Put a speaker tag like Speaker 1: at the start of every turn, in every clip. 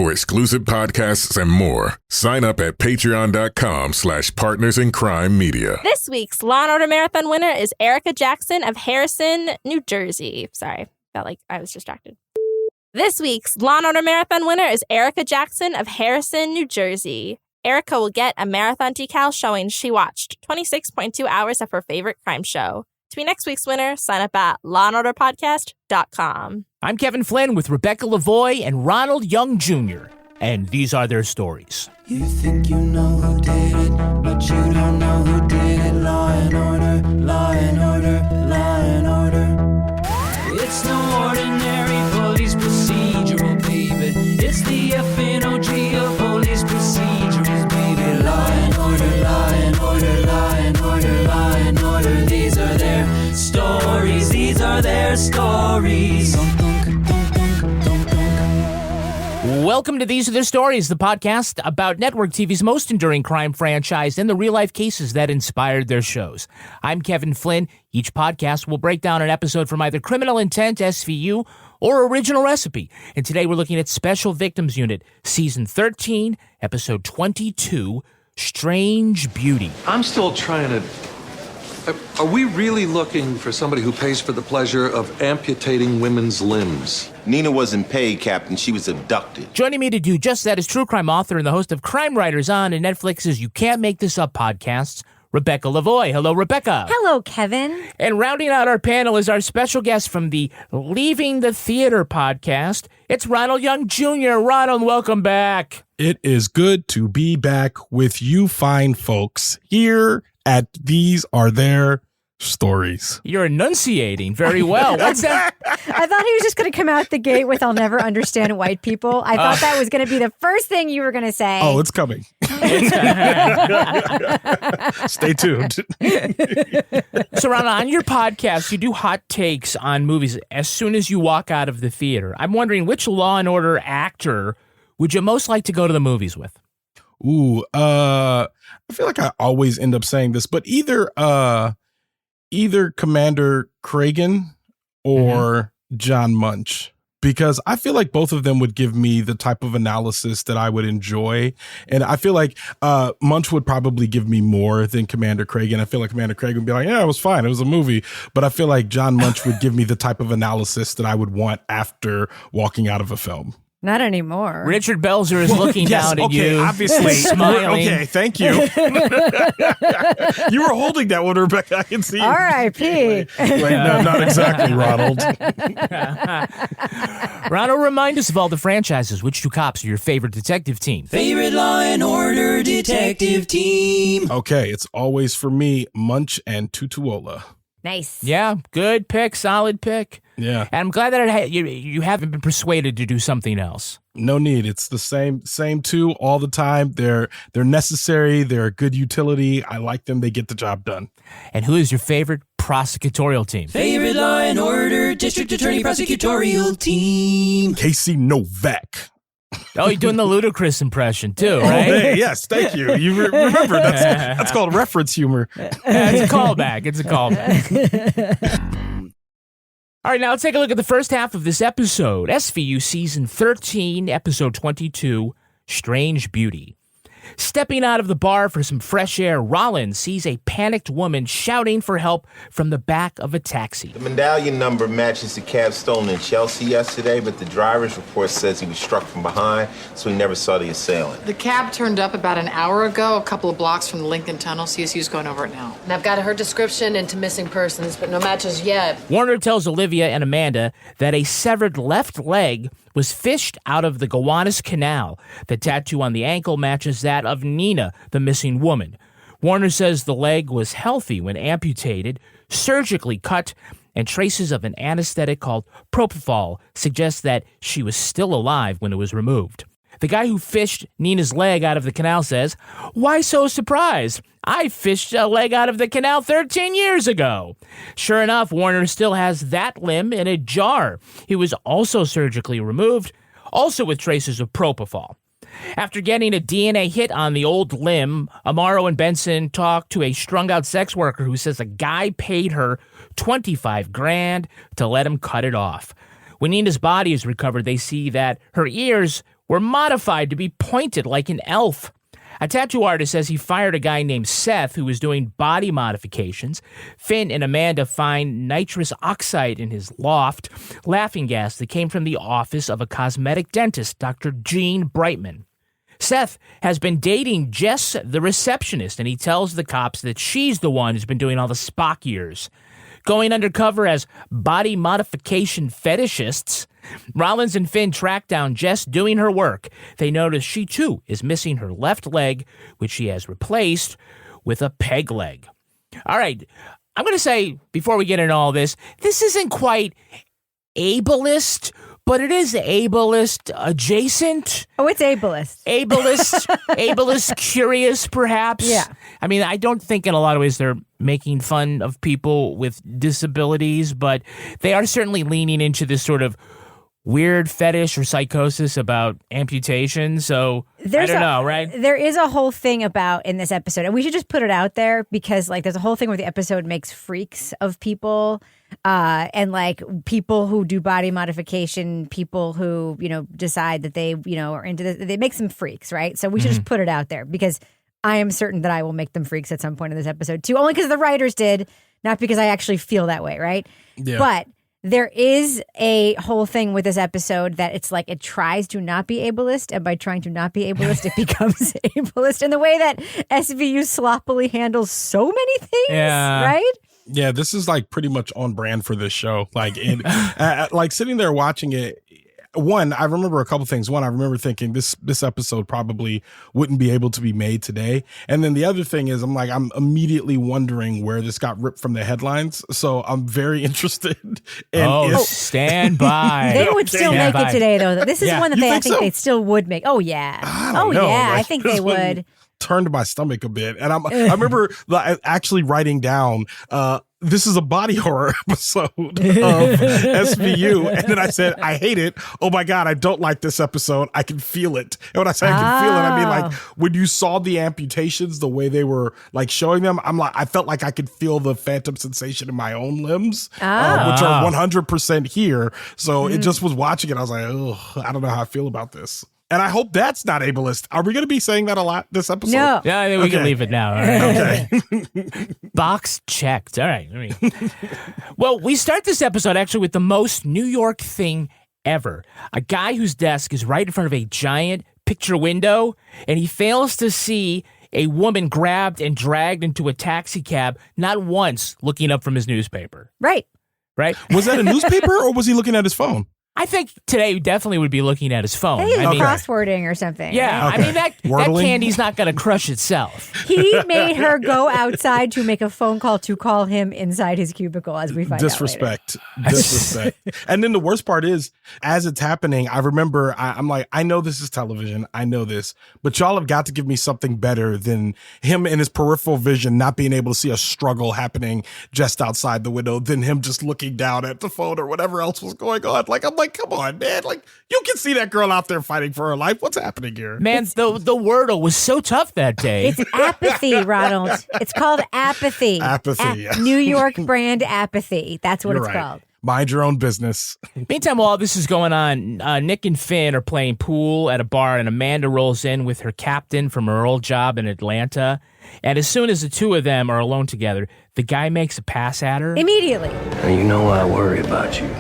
Speaker 1: For exclusive podcasts and more, sign up at patreon.com/partnersincrimemedia.
Speaker 2: This week's Law & Order Marathon winner is Erica Jackson of Harrison, New Jersey. Sorry, felt like I was distracted. This week's Law & Order Marathon winner is Erica Jackson of Harrison, New Jersey. Erica will get a marathon decal showing she watched 26.2 hours of her favorite crime show. To be next week's winner, sign up at lawandorderpodcast.com.
Speaker 3: I'm Kevin Flynn with Rebecca Lavoie and Ronald Young Jr., and these are their stories.
Speaker 4: You think you know who did it, but you don't know who did it. Law and order, law and order, law and order. It's no ordinary police procedural, baby. It's the FNOG of police procedures, baby. Law and order, law and order, law and order, law and order. These are their stories, these are their stories.
Speaker 3: Welcome to These Are Their Stories, the podcast about network TV's most enduring crime franchise and the real-life cases that inspired their shows. I'm Kevin Flynn. Each podcast will break down an episode from either Criminal Intent, SVU, or Original Recipe. And today we're looking at Special Victims Unit, Season 13, Episode 22, Strange Beauty.
Speaker 5: I'm still trying to... Are we really looking for somebody who pays for the pleasure of amputating women's limbs?
Speaker 6: Nina wasn't paid, Captain. She was abducted.
Speaker 3: Joining me to do just that is true crime author and the host of Crime Writers On and Netflix's You Can't Make This Up podcasts, Rebecca Lavoie. Hello, Rebecca.
Speaker 7: Hello, Kevin.
Speaker 3: And rounding out our panel is our special guest from the Leaving the Theater podcast. It's Ronald Young Jr. Ronald, welcome back.
Speaker 8: It is good to be back with you fine folks here at These Are Their Stories.
Speaker 3: You're enunciating very well. What's that?
Speaker 7: I thought he was just going to come out the gate with "I'll never understand white people." I thought that was going to be the first thing you were going to say.
Speaker 8: Oh, it's coming. Stay tuned.
Speaker 3: So, Ron, on your podcast, you do hot takes on movies as soon as you walk out of the theater. I'm wondering, which Law and Order actor would you most like to go to the movies with?
Speaker 8: Ooh, I feel like I always end up saying this, but either Commander Cragen or John Munch, because I feel like both of them would give me the type of analysis that I would enjoy. And I feel like Munch would probably give me more than Commander Cragen. I feel like Commander Cragen would be like, yeah, it was fine. It was a movie. But I feel like John Munch would give me the type of analysis that I would want after walking out of a film.
Speaker 7: Not anymore.
Speaker 3: Richard Belzer is looking down at you.
Speaker 8: Obviously.
Speaker 3: Smiling.
Speaker 8: Okay, thank you. You were holding that one, Rebecca. I can see.
Speaker 7: R.I.P.
Speaker 8: Wait, no, not exactly, Ronald.
Speaker 3: Ronald, remind us of all the franchises. Which two cops are your favorite detective team?
Speaker 4: Favorite Law and Order detective team.
Speaker 8: Okay, it's always for me, Munch and Tutuola.
Speaker 7: Nice.
Speaker 3: Yeah, good pick, solid pick.
Speaker 8: Yeah.
Speaker 3: And I'm glad that you haven't been persuaded to do something else.
Speaker 8: No need. It's the same two all the time. They're necessary. They're a good utility. I like them. They get the job done.
Speaker 3: And who is your favorite prosecutorial team?
Speaker 4: Favorite Law and Order district attorney prosecutorial team.
Speaker 8: Casey Novak.
Speaker 3: Oh, you're doing the ludicrous impression too, right?
Speaker 8: Hey, yes, thank you. You remember that's called reference humor.
Speaker 3: It's a callback. It's a callback. All right, now let's take a look at the first half of this episode. SVU Season 13, Episode 22, Strange Beauty. Stepping out of the bar for some fresh air, Rollins sees a panicked woman shouting for help from the back of a taxi.
Speaker 6: The medallion number matches the cab stolen in Chelsea yesterday, but the driver's report says he was struck from behind, so he never saw the assailant.
Speaker 9: The cab turned up about an hour ago, a couple of blocks from the Lincoln Tunnel. CSU's going over it now.
Speaker 10: And I've got her description into missing persons, but no matches yet.
Speaker 3: Warner tells Olivia and Amanda that a severed left leg was fished out of the Gowanus Canal. The tattoo on the ankle matches that of Nina, the missing woman. Warner says the leg was healthy when amputated, surgically cut, and traces of an anesthetic called propofol suggest that she was still alive when it was removed. The guy who fished Nina's leg out of the canal says, "Why so surprised? I fished a leg out of the canal 13 years ago." Sure enough, Warner still has that limb in a jar. He was also surgically removed, also with traces of propofol. After getting a DNA hit on the old limb, Amaro and Benson talk to a strung-out sex worker who says a guy paid her $25,000 to let him cut it off. When Nina's body is recovered, they see that her ears were modified to be pointed like an elf. A tattoo artist says he fired a guy named Seth who was doing body modifications. Finn and Amanda find nitrous oxide in his loft, laughing gas that came from the office of a cosmetic dentist, Dr. Jean Brightman. Seth has been dating Jess, the receptionist, and he tells the cops that she's the one who's been doing all the Spock years. Going undercover as body modification fetishists, Rollins and Finn track down Jess doing her work. They notice she, too, is missing her left leg, which she has replaced with a peg leg. All right, I'm going to say, before we get into all this isn't quite ableist, but it is ableist adjacent.
Speaker 7: Oh, it's ableist.
Speaker 3: Ableist curious, perhaps.
Speaker 7: Yeah.
Speaker 3: I mean, I don't think in a lot of ways they're making fun of people with disabilities, but they are certainly leaning into this sort of weird fetish or psychosis about amputation. So I don't know, right?
Speaker 7: There is a whole thing about in this episode, and we should just put it out there because like there's a whole thing where the episode makes freaks of people. And like people who do body modification, people who, decide that they, are into this, it makes them freaks, right? So we should just put it out there because I am certain that I will make them freaks at some point in this episode too, only because the writers did, not because I actually feel that way, right? Yeah. But there is a whole thing with this episode that it's like it tries to not be ableist, and by trying to not be ableist, it becomes ableist in the way that SVU sloppily handles so many things, right?
Speaker 8: Yeah, this is like pretty much on brand for this show. Like, like sitting there watching it. One, I remember a couple things. One, I remember thinking this episode probably wouldn't be able to be made today. And then the other thing is, I'm immediately wondering where this got ripped from the headlines. So I'm very interested.
Speaker 3: Stand by.
Speaker 7: They would still make it today, though. This is one that I think they still would make. Oh yeah.
Speaker 8: I don't know.
Speaker 7: Yeah. I think they would.
Speaker 8: Turned my stomach a bit, and I remember actually writing down this is a body horror episode of SVU, and then I said I hate it. Oh my god, I don't like this episode. I can feel it. And when I say I can feel it, I mean like when you saw the amputations, the way they were like showing them, I felt like I could feel the phantom sensation in my own limbs, which are 100% here. So it just was watching it. I was like, oh, I don't know how I feel about this. And I hope that's not ableist. Are we going to be saying that a lot this episode?
Speaker 7: No.
Speaker 3: Yeah, I think we can leave it now. All right.
Speaker 8: Okay.
Speaker 3: Box checked. All right. Well, we start this episode actually with the most New York thing ever. A guy whose desk is right in front of a giant picture window, and he fails to see a woman grabbed and dragged into a taxi cab, not once looking up from his newspaper.
Speaker 7: Right.
Speaker 8: Was that a newspaper or was he looking at his phone?
Speaker 3: I think today definitely would be looking at his phone.
Speaker 7: Hey, crosswording or something.
Speaker 3: Yeah,
Speaker 7: right?
Speaker 3: I mean, that candy's not going to crush itself.
Speaker 7: He made her go outside to make a phone call to call him inside his cubicle, as we find
Speaker 8: Disrespect. And then the worst part is, as it's happening, I remember, I'm like, I know this is television. I know this. But y'all have got to give me something better than him in his peripheral vision not being able to see a struggle happening just outside the window, than him just looking down at the phone or whatever else was going on. Like, I'm like, come on, man. Like, you can see that girl out there fighting for her life. What's happening here?
Speaker 3: Man, the Wordle was so tough that day.
Speaker 7: It's apathy, Ronald. It's called apathy.
Speaker 8: Yes.
Speaker 7: New York brand apathy. That's what
Speaker 8: You're
Speaker 7: it's
Speaker 8: right.
Speaker 7: called.
Speaker 8: Mind your own business.
Speaker 3: Meantime, while all this is going on, Nick and Finn are playing pool at a bar, and Amanda rolls in with her captain from her old job in Atlanta. And as soon as the two of them are alone together, the guy makes a pass at her.
Speaker 7: Immediately.
Speaker 11: Now, you know I worry about you.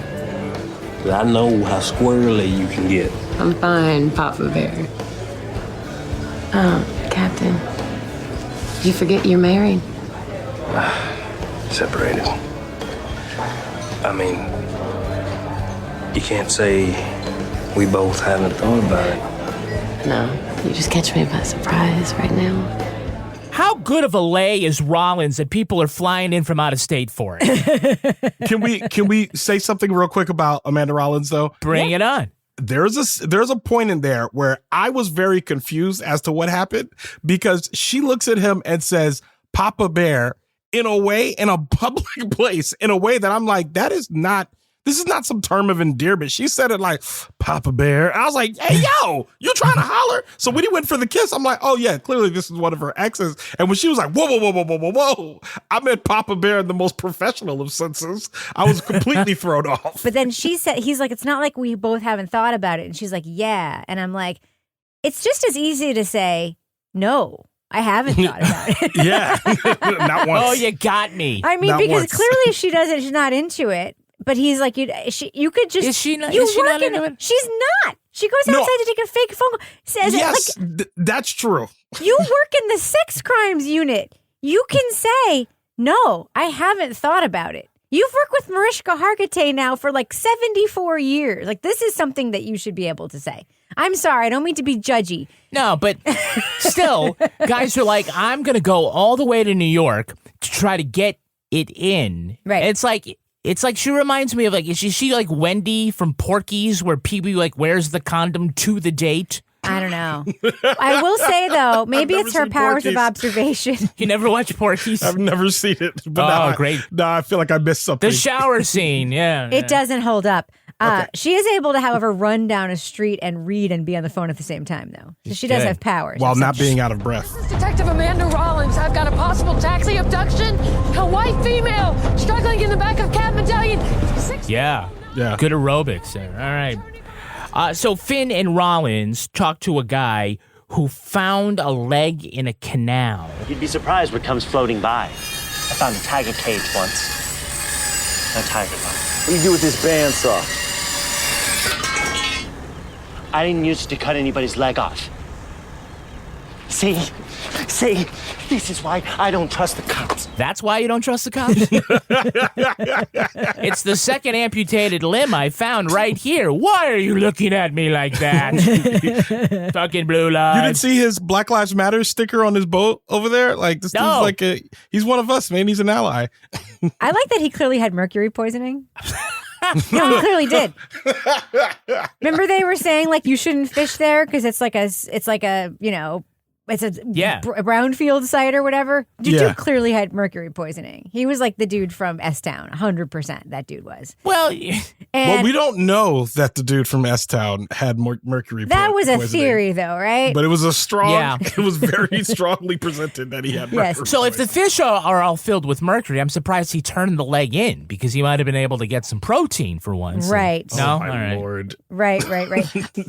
Speaker 11: I know how squirrely you can get.
Speaker 10: I'm fine, Papa Bear. Captain, did you forget you're married?
Speaker 11: Separated. I mean, you can't say we both haven't thought about it.
Speaker 10: No, you just catch me by surprise right now.
Speaker 3: How good of a lay is Rollins that people are flying in from out of state for it?
Speaker 8: Can we say something real quick about Amanda Rollins though?
Speaker 3: Bring it on.
Speaker 8: There's a point in there where I was very confused as to what happened, because she looks at him and says, Papa Bear, in a way, in a public place, in a way that I'm like, that is not This is not some term of endearment. She said it like, Papa Bear. I was like, hey, yo, you trying to holler? So when he went for the kiss, I'm like, oh, yeah, clearly this is one of her exes. And when she was like, whoa, whoa, whoa, whoa, whoa, whoa, whoa, I meant Papa Bear in the most professional of senses. I was completely thrown off.
Speaker 7: But then she said, he's like, it's not like we both haven't thought about it. And she's like, yeah. And I'm like, it's just as easy to say, no, I haven't thought about it.
Speaker 8: Yeah, not once.
Speaker 3: Oh, you got me.
Speaker 7: I mean,
Speaker 8: Not
Speaker 7: because
Speaker 8: once.
Speaker 7: clearly she doesn't, she's not into it. But he's like, you could just.
Speaker 3: Is she not?
Speaker 7: You
Speaker 3: Is she
Speaker 7: work
Speaker 3: not
Speaker 7: in
Speaker 3: into it?
Speaker 7: She's not. She goes
Speaker 8: No.
Speaker 7: outside to take a fake phone call. Says
Speaker 8: Yes,
Speaker 7: it like,
Speaker 8: that's true.
Speaker 7: you work in the sex crimes unit. You can say, no, I haven't thought about it. You've worked with Mariska Hargitay now for like 74 years. Like, this is something that you should be able to say. I'm sorry, I don't mean to be judgy.
Speaker 3: No, but still, guys are like, I'm going to go all the way to New York to try to get it in.
Speaker 7: Right.
Speaker 3: It's like she reminds me of like, is she like Wendy from Porky's where Pee-wee like wears the condom to the date?
Speaker 7: I don't know. I will say, though, maybe
Speaker 8: I've
Speaker 7: it's
Speaker 8: never
Speaker 7: her
Speaker 8: seen
Speaker 7: powers of
Speaker 8: Porky's.
Speaker 7: observation.
Speaker 3: You never watch Porky's?
Speaker 8: I've never seen it. But
Speaker 3: Oh,
Speaker 8: now
Speaker 3: great.
Speaker 8: Now I feel like I missed something.
Speaker 3: The shower scene, yeah.
Speaker 7: It doesn't hold up. She is able to, however, run down a street and read and be on the phone at the same time, though. So she does
Speaker 3: good.
Speaker 7: have powers.
Speaker 8: While not being out of breath.
Speaker 10: This is Detective Amanda Rollins. I've got a possible taxi abduction. A white female struggling in the back of cab medallion.
Speaker 3: Yeah.
Speaker 8: Yeah.
Speaker 3: Good aerobics there. All right. So Fin and Rollins talked to a guy who found a leg in a canal.
Speaker 12: You'd be surprised what comes floating by. I found a tiger cage once. A tiger bite.
Speaker 11: What do you do with this bandsaw?
Speaker 12: I didn't use it to cut anybody's leg off. See, this is why I don't trust the cops.
Speaker 3: That's why you don't trust the cops? It's the second amputated limb I found right here. Why are you looking at me like that? Fucking blue
Speaker 8: You
Speaker 3: light.
Speaker 8: didn't see his Black Lives Matter sticker on his boat over there? Like, this
Speaker 3: No.
Speaker 8: dude's like he's one of us, man. He's an ally.
Speaker 7: I like that he clearly had mercury poisoning. No, he clearly did. Remember they were saying like you shouldn't fish there because it's like a you know, it's a brownfield site or whatever. Dude clearly had mercury poisoning. He was like the dude from S-Town, 100%. That dude was.
Speaker 3: Well,
Speaker 8: Well, we don't know that the dude from S-Town had mercury
Speaker 7: that was a
Speaker 8: poisoning.
Speaker 7: theory, though, right?
Speaker 8: But it was a strong,
Speaker 3: Yeah.
Speaker 8: it was very strongly presented that he had
Speaker 7: Yes.
Speaker 8: mercury
Speaker 3: so if the
Speaker 8: poisoning.
Speaker 3: fish are all filled with mercury, I'm surprised he turned the leg in because he might have been able to get some protein for once.
Speaker 7: Right.
Speaker 3: No?
Speaker 8: Oh,
Speaker 3: All
Speaker 8: my
Speaker 3: right.
Speaker 8: Lord.
Speaker 7: Right.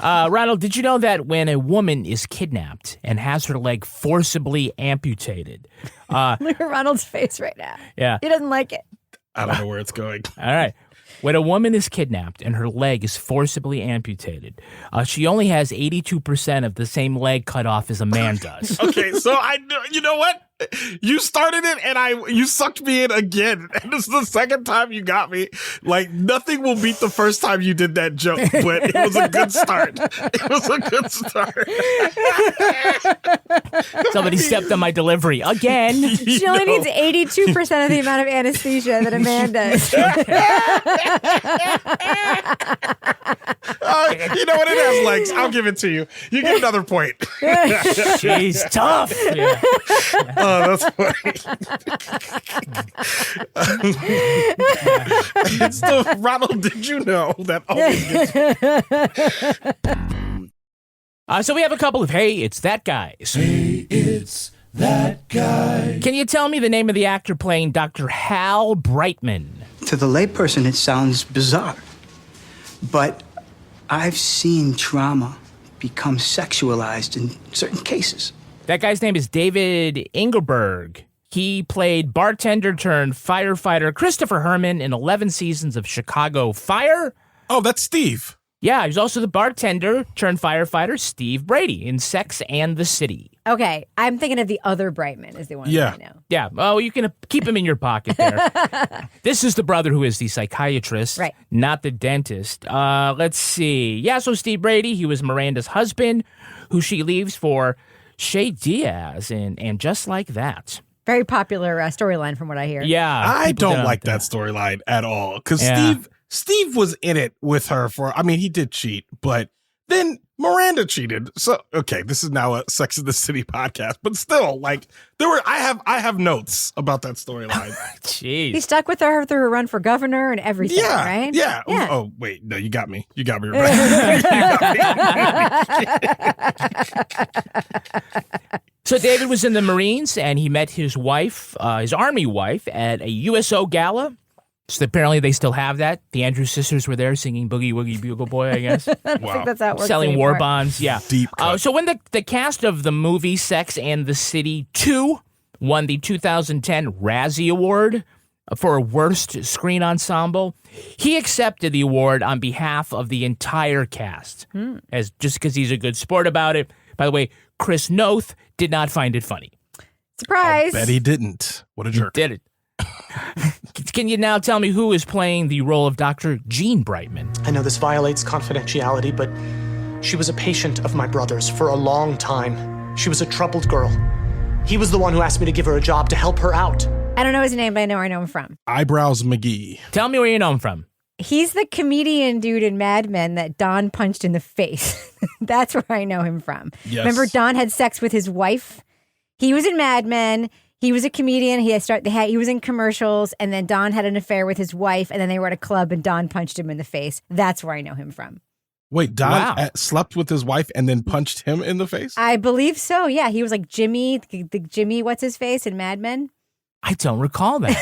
Speaker 3: Ronald, did you know that when a woman is kidnapped and has her leg forcibly amputated?
Speaker 7: Look at Ronald's face right now.
Speaker 3: Yeah.
Speaker 7: He doesn't like it.
Speaker 8: I don't know where it's going.
Speaker 3: All right. When a woman is kidnapped and her leg is forcibly amputated, she only has 82% of the same leg cut off as a man does.
Speaker 8: Okay, so you know what? You started it and you sucked me in again. And this is the second time you got me. Like, nothing will beat the first time you did that joke, but it was a good start. It was a good start.
Speaker 3: Somebody stepped on my delivery again.
Speaker 7: She only needs 82% of the amount of anesthesia that a man does.
Speaker 8: You know what? It has legs. I'll give it to you. You get another point.
Speaker 3: She's tough. Yeah.
Speaker 8: Oh, that's funny. It's the Ronald, did you know that always gets
Speaker 3: So we have a couple of Hey, It's That Guys.
Speaker 4: Hey, it's that guy.
Speaker 3: Can you tell me the name of the actor playing Dr. Hal Brighton?
Speaker 13: To the layperson, it sounds bizarre. But I've seen trauma become sexualized in certain cases.
Speaker 3: That guy's name is David Inberg. He played bartender turned firefighter Christopher Herman in 11 seasons of Chicago Fire.
Speaker 8: Oh, that's Steve.
Speaker 3: Yeah, he's also the bartender turned firefighter Steve Brady in Sex and the City.
Speaker 7: Okay, I'm thinking of the other Brightman is the one
Speaker 8: Yeah.
Speaker 7: I know.
Speaker 3: Yeah, oh, you can keep him in your pocket there. This is the brother who is the psychiatrist,
Speaker 7: Right.
Speaker 3: not the dentist. Let's see. Yeah, so Steve Brady, he was Miranda's husband, who she leaves for Shay Diaz, and just like that.
Speaker 7: Very popular storyline from what I hear.
Speaker 3: Yeah.
Speaker 8: I
Speaker 3: people
Speaker 8: don't like that storyline at all. Because
Speaker 3: Yeah.
Speaker 8: Steve was in it with her for, I mean, he did cheat, but then Miranda cheated. So, okay, this is now a Sex and the City podcast, but still, like, I have notes about that storyline.
Speaker 3: Jeez.
Speaker 7: He stuck with her through her run for governor and everything,
Speaker 8: Yeah,
Speaker 7: right?
Speaker 8: yeah.
Speaker 7: Yeah.
Speaker 8: Oh, wait, no, you got me. You got me, Rebecca.
Speaker 3: So David was in the Marines, and he met his wife, his Army wife, at a USO gala. So apparently they still have that. The Andrews sisters were there singing Boogie Woogie Bugle Boy, I guess.
Speaker 7: I think that's how it works
Speaker 3: Selling
Speaker 7: anymore.
Speaker 3: war bonds, yeah.
Speaker 8: Deep cut.
Speaker 3: So when the cast of the movie Sex and the City 2 won the 2010 Razzie Award for Worst Screen Ensemble, he accepted the award on behalf of the entire cast, as just because he's a good sport about it. By the way, Chris Noth did not find it funny.
Speaker 7: Surprise!
Speaker 8: Bet he didn't. What a jerk.
Speaker 3: Did it. Can you now tell me who is playing the role of Dr. Jean Brightman?
Speaker 14: I know this violates confidentiality, but she was a patient of my brother's for a long time. She was a troubled girl. He was the one who asked me to give her a job to help her out.
Speaker 7: I don't know his name, but I know where I know him from.
Speaker 8: Eyebrows McGee.
Speaker 3: Tell me where you know him from.
Speaker 7: He's the comedian dude in Mad Men that Don punched in the face. That's where I know him from.
Speaker 8: Yes.
Speaker 7: Remember Don had sex with his wife? He was in Mad Men. He was a comedian. He was in commercials, and then Don had an affair with his wife, and then they were at a club, and Don punched him in the face. That's where I know him from.
Speaker 8: Wait, Don slept with his wife and then punched him in the face?
Speaker 7: I believe so. Yeah, he was like Jimmy, the Jimmy, what's his face in Mad Men?
Speaker 3: I don't recall that.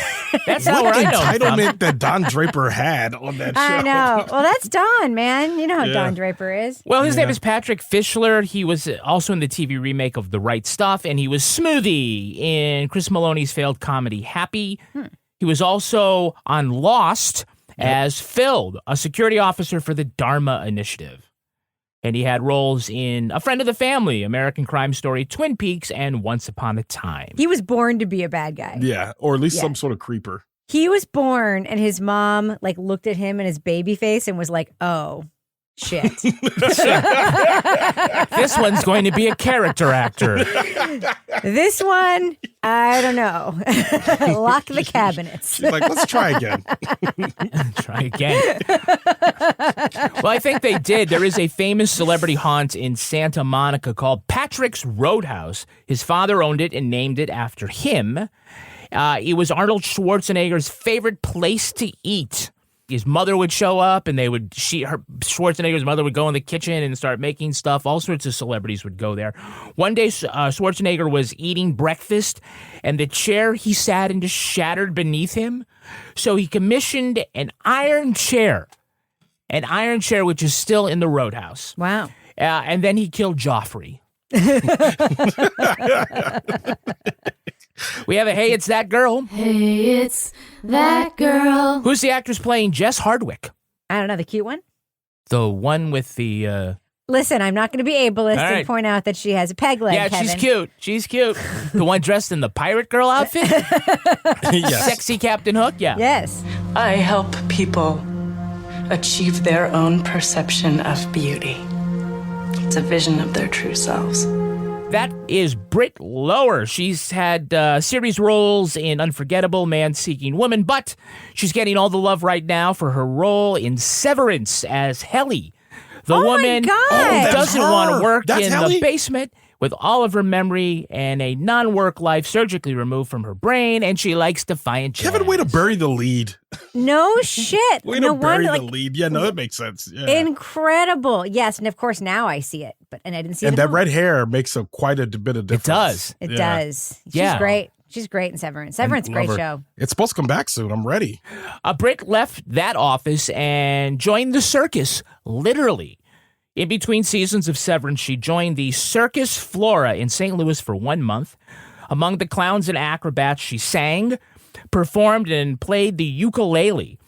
Speaker 3: That's not where
Speaker 8: What
Speaker 3: I know him from.
Speaker 8: entitlement that Don Draper had on that show.
Speaker 7: I know. Well, that's Don, man. You know how
Speaker 8: Yeah.
Speaker 7: Don Draper is.
Speaker 3: Well, his name is Patrick Fishler. He was also in the TV remake of The Right Stuff, and he was Smoothie in Chris Maloney's failed comedy Happy. He was also on Lost as Phil, a security officer for the Dharma Initiative. And he had roles in A Friend of the Family, American Crime Story, Twin Peaks, and Once Upon a Time.
Speaker 7: He was born to be a bad guy.
Speaker 8: Yeah, or at least
Speaker 7: Yeah.
Speaker 8: some sort of creeper.
Speaker 7: He was born, and his mom like looked at him and his baby face and was like, "Oh, shit."
Speaker 3: This one's going to be a character actor.
Speaker 7: This one, I don't know. Lock the cabinets.
Speaker 8: She's like, let's try again.
Speaker 3: Try again. Well, I think they did. There is a famous celebrity haunt in Santa Monica called Patrick's Roadhouse. His father owned it and named it after him. It was Arnold Schwarzenegger's favorite place to eat. His mother would show up, and Schwarzenegger's mother would go in the kitchen and start making stuff. All sorts of celebrities would go there. One day, Schwarzenegger was eating breakfast, and the chair he sat in just shattered beneath him. So he commissioned an iron chair which is still in the Roadhouse.
Speaker 7: Wow.
Speaker 3: And then he killed Joffrey. We have a Hey, It's That Girl.
Speaker 15: Hey, it's that girl.
Speaker 3: Who's the actress playing Jess Hardwick?
Speaker 7: I don't know, the cute one?
Speaker 3: The one with the...
Speaker 7: Listen, I'm not going to be ableist
Speaker 3: All right.
Speaker 7: and point out that she has a peg leg,
Speaker 3: Yeah,
Speaker 7: Kevin.
Speaker 3: she's cute. She's cute. The one dressed in the pirate girl outfit?
Speaker 8: Yes.
Speaker 3: Sexy Captain Hook? Yeah.
Speaker 7: Yes.
Speaker 16: I help people achieve their own perception of beauty. It's a vision of their true selves.
Speaker 3: That is Brit Lower. She's had series roles in Unforgettable, Man Seeking Woman, but she's getting all the love right now for her role in Severance as Helly, the woman who doesn't want to work in the basement with all of her memory and a non-work life surgically removed from her brain, and she likes Defiant Jazz.
Speaker 8: Kevin, way to bury the lead.
Speaker 7: No shit.
Speaker 8: Way
Speaker 7: No
Speaker 8: to bury
Speaker 7: wonder,
Speaker 8: the lead. Yeah, no, that makes sense. Yeah.
Speaker 7: Incredible. Yes, and of course now I see it, and I didn't see it.
Speaker 8: And that
Speaker 7: at all.
Speaker 8: red hair makes quite a bit of difference.
Speaker 7: It does. She's great. She's great in Severance. Severance, great show.
Speaker 8: It's supposed to come back soon. I'm ready.
Speaker 3: Brit left that office and joined the circus, literally. In between seasons of Severance, she joined the Circus Flora in St. Louis for 1 month. Among the clowns and acrobats, she sang, performed, and played the ukulele.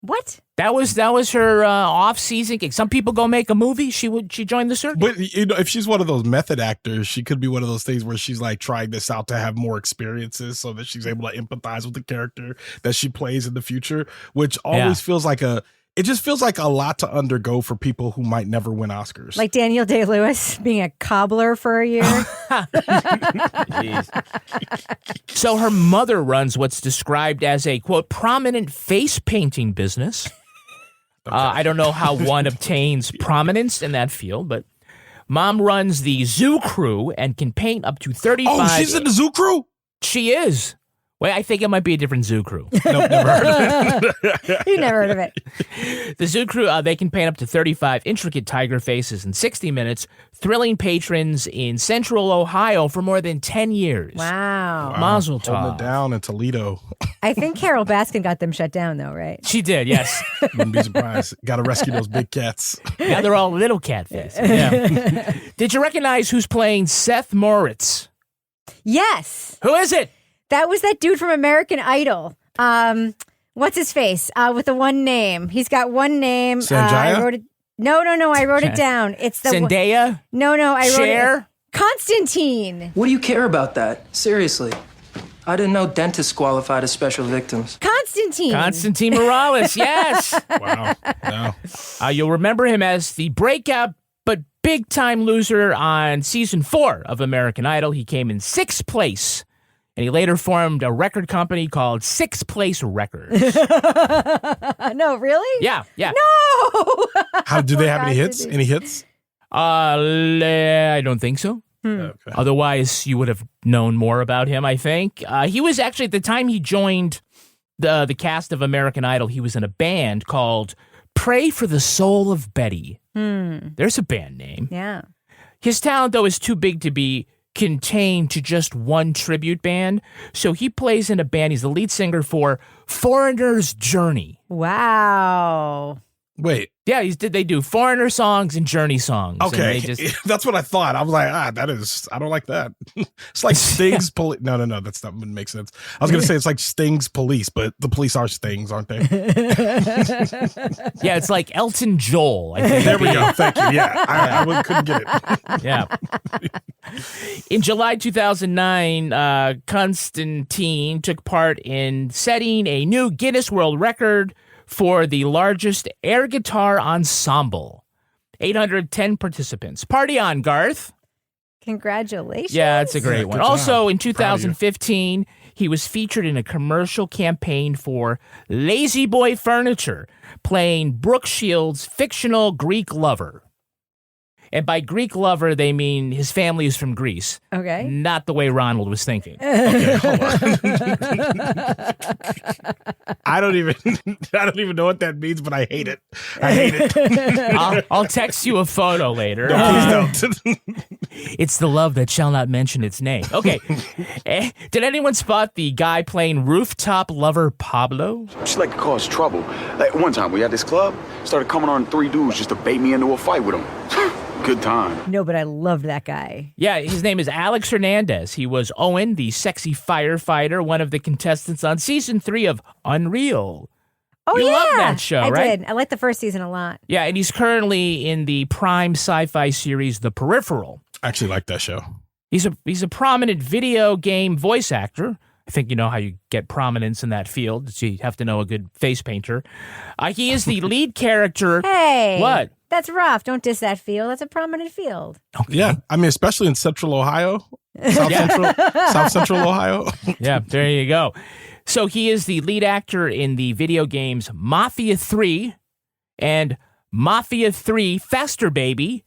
Speaker 7: What?
Speaker 3: That was her off-season gig. Some people go make a movie. She joined the circus.
Speaker 8: But you know, if she's one of those method actors, she could be one of those things where she's like trying this out to have more experiences so that she's able to empathize with the character that she plays in the future, which always feels like it just feels like a lot to undergo for people who might never win Oscars.
Speaker 7: Like Daniel Day-Lewis being a cobbler for a year.
Speaker 3: So her mother runs what's described as a, quote, prominent face painting business. I don't know how one obtains prominence in that field, but Mom runs the zoo crew and can paint up to 35.
Speaker 8: Oh, she's in the zoo crew?
Speaker 3: She is. Wait, I think it might be a different zoo crew.
Speaker 8: Nope, never heard of it.
Speaker 7: You never heard of it.
Speaker 3: The zoo crew, they can paint up to 35 intricate tiger faces in 60 minutes, thrilling patrons in central Ohio for more than 10 years.
Speaker 7: Wow.
Speaker 3: Mazel
Speaker 8: Holding
Speaker 3: tov.
Speaker 8: it down in Toledo.
Speaker 7: I think Carol Baskin got them shut down, though, right?
Speaker 3: She did, yes.
Speaker 8: Wouldn't be surprised. Got to rescue those big cats.
Speaker 3: Now they're all little cat faces. Yeah. Did you recognize who's playing Seth Moritz?
Speaker 7: Yes.
Speaker 3: Who is it?
Speaker 7: That was that dude from American Idol. What's his face? With the one name. He's got one name.
Speaker 8: Sanjaya?
Speaker 7: I wrote it. No. I wrote it down. It's the
Speaker 3: Zendaya?
Speaker 7: No. I wrote
Speaker 3: Cher?
Speaker 7: it. Constantine.
Speaker 17: What do you care about that? Seriously. I didn't know dentists qualified as special victims.
Speaker 7: Constantine
Speaker 3: Morales, yes.
Speaker 8: Wow. No.
Speaker 3: You'll remember him as the breakout but big-time loser on season 4 of American Idol. He came in 6th place, and he later formed a record company called 6th Place Records.
Speaker 7: No, really?
Speaker 3: Yeah.
Speaker 7: No.
Speaker 8: How do they have any hits? Any hits?
Speaker 3: I don't think so.
Speaker 8: Okay.
Speaker 3: Otherwise, you would have known more about him, I think. He was actually, at the time he joined the cast of American Idol, he was in a band called Pray for the Soul of Betty. There's a band name.
Speaker 7: Yeah.
Speaker 3: His talent, though, is too big to be contained to just one tribute band. So he plays in a band. He's the lead singer for Foreigner's Journey.
Speaker 7: Wow.
Speaker 8: Wait.
Speaker 3: Yeah, they do Foreigner songs and Journey songs.
Speaker 8: Okay.
Speaker 3: And they
Speaker 8: That's what I thought. I was like, I don't like that. It's like Sting's police. No, that's not what makes sense. I was going to say it's like Sting's police, but the police are Stings, aren't they?
Speaker 3: Yeah, it's like Elton Joel. I think.
Speaker 8: There we go. Thank you. Yeah, I couldn't get it.
Speaker 3: Yeah. In July 2009, Constantine took part in setting a new Guinness World Record for the largest air guitar ensemble. 810 participants. Party on, Garth.
Speaker 7: Congratulations.
Speaker 3: Yeah, it's a great one.
Speaker 8: Good
Speaker 3: Also,
Speaker 8: job.
Speaker 3: in 2015, he was featured in a commercial campaign for Lazy Boy Furniture, playing Brooke Shields' fictional Greek lover. And by Greek lover, they mean his family is from Greece.
Speaker 7: Okay.
Speaker 3: Not the way Ronald was thinking.
Speaker 8: Okay, hold on. I don't even know what that means, but I hate it.
Speaker 3: I'll text you a photo later.
Speaker 8: No, please don't.
Speaker 3: It's the love that shall not mention its name. Okay. Did anyone spot the guy playing rooftop lover Pablo?
Speaker 18: She like to cause trouble. Like one time we at this club, started coming on 3 dudes just to bait me into a fight with them. Good time.
Speaker 7: No, but I loved that guy.
Speaker 3: Yeah, his name is Alex Hernandez. He was Owen, the sexy firefighter, one of the contestants on season 3 of Unreal.
Speaker 7: Oh,
Speaker 3: you
Speaker 7: yeah.
Speaker 3: love that show,
Speaker 7: I
Speaker 3: right?
Speaker 7: did. I liked the first season a lot.
Speaker 3: Yeah, and he's currently in the prime sci-fi series The Peripheral.
Speaker 8: I actually like that show.
Speaker 3: He's a prominent video game voice actor. I think you know how you get prominence in that field. So you have to know a good face painter. He is the lead character.
Speaker 7: Hey.
Speaker 3: What?
Speaker 7: That's rough. Don't diss that field. That's a prominent field.
Speaker 3: Okay.
Speaker 8: Yeah, I mean, especially in Central Ohio, South Central Ohio.
Speaker 3: Yeah, there you go. So he is the lead actor in the video games Mafia 3 and Mafia 3 Faster Baby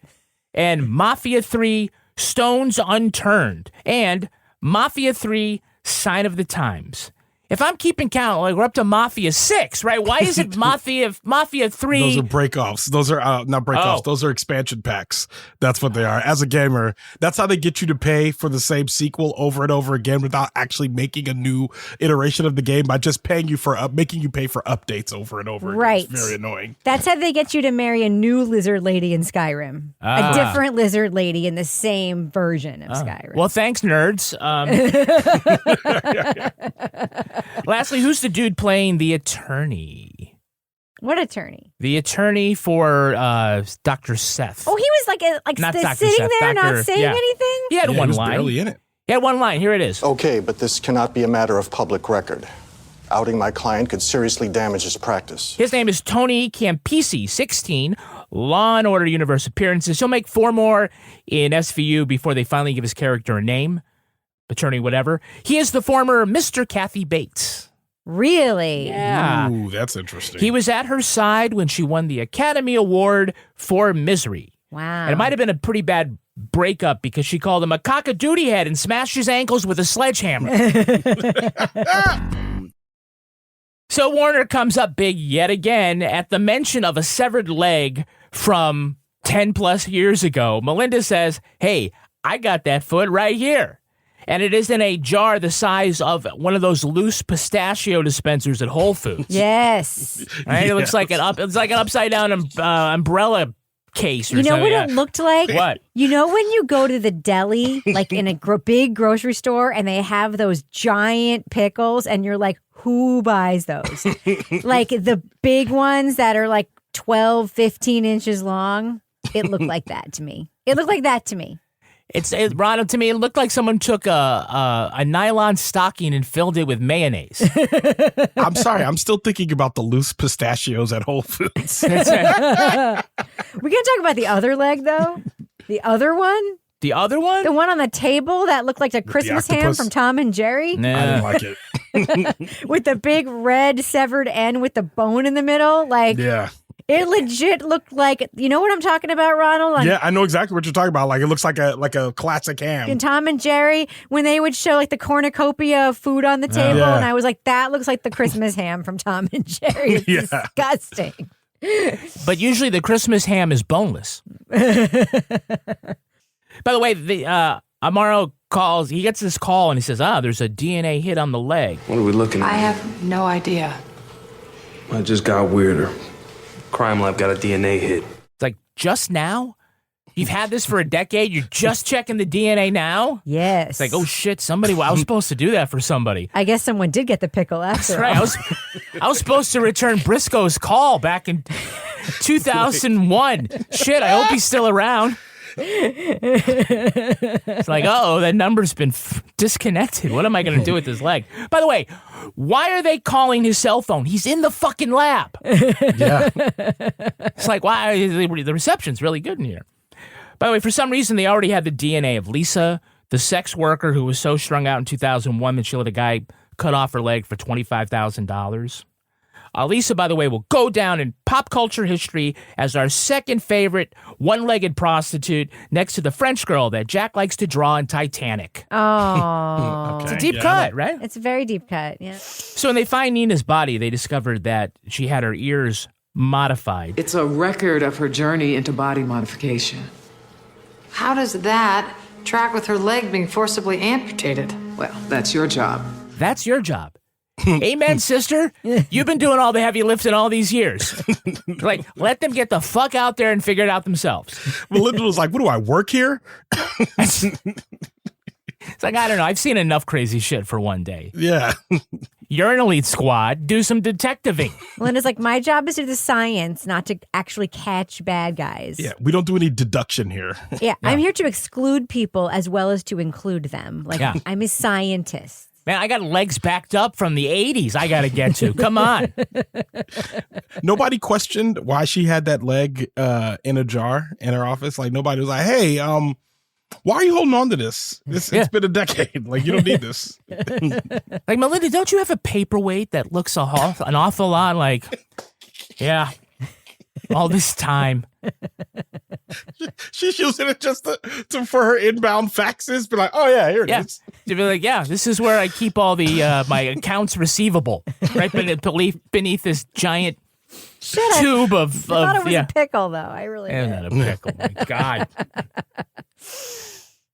Speaker 3: and Mafia 3 Stones Unturned and Mafia 3 Sign of the Times. If I'm keeping count, like we're up to Mafia 6, right? Why is it Mafia 3?
Speaker 8: Those are breakoffs. Those are not breakoffs.
Speaker 3: Oh.
Speaker 8: Those are expansion packs. That's what they are. As a gamer, that's how they get you to pay for the same sequel over and over again without actually making a new iteration of the game by just paying you for making you pay for updates over and over again.
Speaker 7: Right.
Speaker 8: It's very annoying.
Speaker 7: That's how they get you to marry a new lizard lady in Skyrim. A different lizard lady in the same version of Skyrim.
Speaker 3: Well, thanks, nerds. Lastly, who's the dude playing the attorney?
Speaker 7: What attorney?
Speaker 3: The attorney for Dr. Seth.
Speaker 7: Oh, he was
Speaker 3: Not Dr.
Speaker 7: sitting
Speaker 3: Seth,
Speaker 7: there
Speaker 3: Dr.
Speaker 7: not saying
Speaker 3: yeah.
Speaker 7: anything?
Speaker 3: He had
Speaker 8: Yeah,
Speaker 3: one
Speaker 8: he was
Speaker 3: line.
Speaker 8: barely in it.
Speaker 3: He had one line. Here it is.
Speaker 19: Okay, but this cannot be a matter of public record. Outing my client could seriously damage his practice.
Speaker 3: His name is Tony Campisi, 16, Law and Order Universe appearances. He'll make 4 more in SVU before they finally give his character a name. Attorney whatever. He is the former Mr. Kathy Bates.
Speaker 7: Really?
Speaker 3: Yeah.
Speaker 8: Ooh, that's interesting.
Speaker 3: He was at her side when she won the Academy Award for Misery.
Speaker 7: Wow.
Speaker 3: And it might have been a pretty bad breakup because she called him a cock-a-doodie head and smashed his ankles with a sledgehammer. So Warner comes up big yet again at the mention of a severed leg from 10 plus years ago. Melinda says, hey, I got that foot right here. And it is in a jar the size of one of those loose pistachio dispensers at Whole Foods.
Speaker 7: Yes.
Speaker 3: Right? It looks like it's like an upside down umbrella case or
Speaker 7: You know
Speaker 3: something.
Speaker 7: what it looked like?
Speaker 3: What?
Speaker 7: You know when you go to the deli, like in a big grocery store, and they have those giant pickles, and you're like, who buys those? Like the big ones that are like 12, 15 inches long. It looked like that to me.
Speaker 3: Ronald, to me, it looked like someone took a nylon stocking and filled it with mayonnaise.
Speaker 8: I'm sorry. I'm still thinking about the loose pistachios at Whole Foods.
Speaker 7: We can talk about the other leg, though. The other one?
Speaker 3: The other one?
Speaker 7: The one on the table that looked like a Christmas ham from Tom and Jerry?
Speaker 3: Nah.
Speaker 8: I didn't like it.
Speaker 7: With the big red severed end with the bone in the middle. Like,
Speaker 8: yeah.
Speaker 7: It legit looked like, you know what I'm talking about, Ronald?
Speaker 8: Yeah, I know exactly what you're talking about. Like, it looks like a classic ham.
Speaker 7: In Tom and Jerry, when they would show like the cornucopia of food on the table, and I was like, that looks like the Christmas ham from Tom and Jerry. It's disgusting.
Speaker 3: But usually the Christmas ham is boneless. By the way, Amaro calls, he gets this call and he says, there's a DNA hit on the leg.
Speaker 17: What are we looking at?
Speaker 16: I have no idea.
Speaker 17: I just got weirder. Crime lab got a DNA hit.
Speaker 3: It's like, just now? You've had this for a decade? You're just checking the DNA now?
Speaker 7: Yes.
Speaker 3: It's like, oh shit, I was supposed to do that for somebody.
Speaker 7: I guess someone did get the pickle after
Speaker 3: That's right. I was supposed to return Briscoe's call back in 2001. Shit, I hope he's still around. It's like, that number's been disconnected. What am I going to do with this leg? By the way, why are they calling his cell phone? He's in the fucking lab.
Speaker 8: Yeah.
Speaker 3: It's like, why? The reception's really good in here. By the way, for some reason, they already had the DNA of Lisa, the sex worker who was so strung out in 2001 that she let a guy cut off her leg for $25,000. Lisa, by the way, will go down in pop culture history as our second favorite one-legged prostitute next to the French girl that Jack likes to draw in Titanic.
Speaker 7: Oh.
Speaker 3: Okay. It's a deep cut, right?
Speaker 7: It's a very deep cut, yeah.
Speaker 3: So when they find Nina's body, they discovered that she had her ears modified.
Speaker 20: It's a record of her journey into body modification.
Speaker 9: How does that track with her leg being forcibly amputated?
Speaker 20: Well, that's your job.
Speaker 3: That's your job. Amen, sister. You've been doing all the heavy lifting all these years. Like, let them get the fuck out there and figure it out themselves.
Speaker 8: Melinda was like, what do I work here?
Speaker 3: It's like, I don't know. I've seen enough crazy shit for one day.
Speaker 8: Yeah.
Speaker 3: You're an elite squad. Do some detectiving.
Speaker 7: Melinda's like, my job is to do the science, not to actually catch bad guys.
Speaker 8: Yeah, we don't do any deduction here.
Speaker 7: Yeah, I'm here to exclude people as well as to include them. Like, I'm a scientist.
Speaker 3: Man, I got legs backed up from the 80s I got to get to. Come on.
Speaker 8: Nobody questioned why she had that leg in a jar in her office. Like, nobody was like, hey, why are you holding on to this? It's been a decade. Like, you don't need this.
Speaker 3: Like, Melinda, don't you have a paperweight that looks an awful lot like, all this time?
Speaker 8: She's using it just for her inbound faxes. Be like, oh yeah, here it is.
Speaker 3: To be like, this is where I keep all the my accounts receivable, right beneath this giant tube of.
Speaker 7: I thought it was a pickle, though. I really did.
Speaker 3: Not a pickle. My God.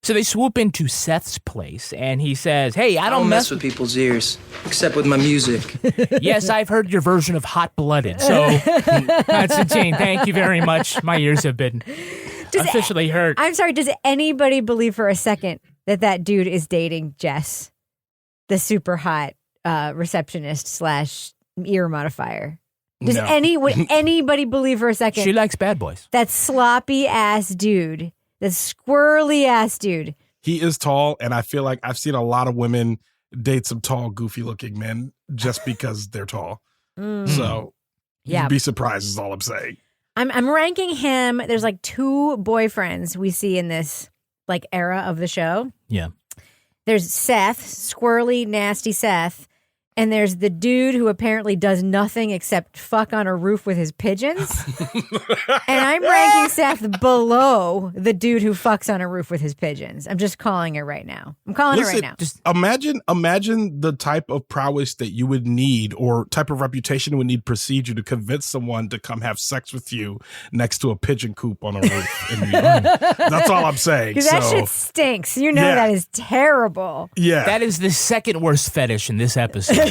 Speaker 3: So they swoop into Seth's place, and he says, hey, I don't
Speaker 17: mess with people's ears, except with my music.
Speaker 3: Yes, I've heard your version of Hot Blooded. So, Constantine, thank you very much. My ears have been officially hurt.
Speaker 7: I'm sorry, does anybody believe for a second that dude is dating Jess, the super hot receptionist / ear modifier? Would anybody believe for a second?
Speaker 3: She likes bad boys.
Speaker 7: That sloppy ass dude. The squirrely ass dude.
Speaker 8: He is tall, and I feel like I've seen a lot of women date some tall, goofy looking men just because they're tall. So you'd be surprised is all I'm saying.
Speaker 7: I'm ranking him. There's like 2 boyfriends we see in this like era of the show.
Speaker 3: Yeah.
Speaker 7: There's Seth, squirrely, nasty Seth. And there's the dude who apparently does nothing except fuck on a roof with his pigeons. And I'm ranking Seth below the dude who fucks on a roof with his pigeons. I'm just calling it right now. I'm calling it right now.
Speaker 8: Just imagine the type of prowess that you would need or type of reputation you would need procedure to convince someone to come have sex with you next to a pigeon coop on a roof in New York. That's all I'm saying.
Speaker 7: Because that shit stinks. You know that is terrible.
Speaker 8: Yeah.
Speaker 3: That is the second worst fetish in this episode.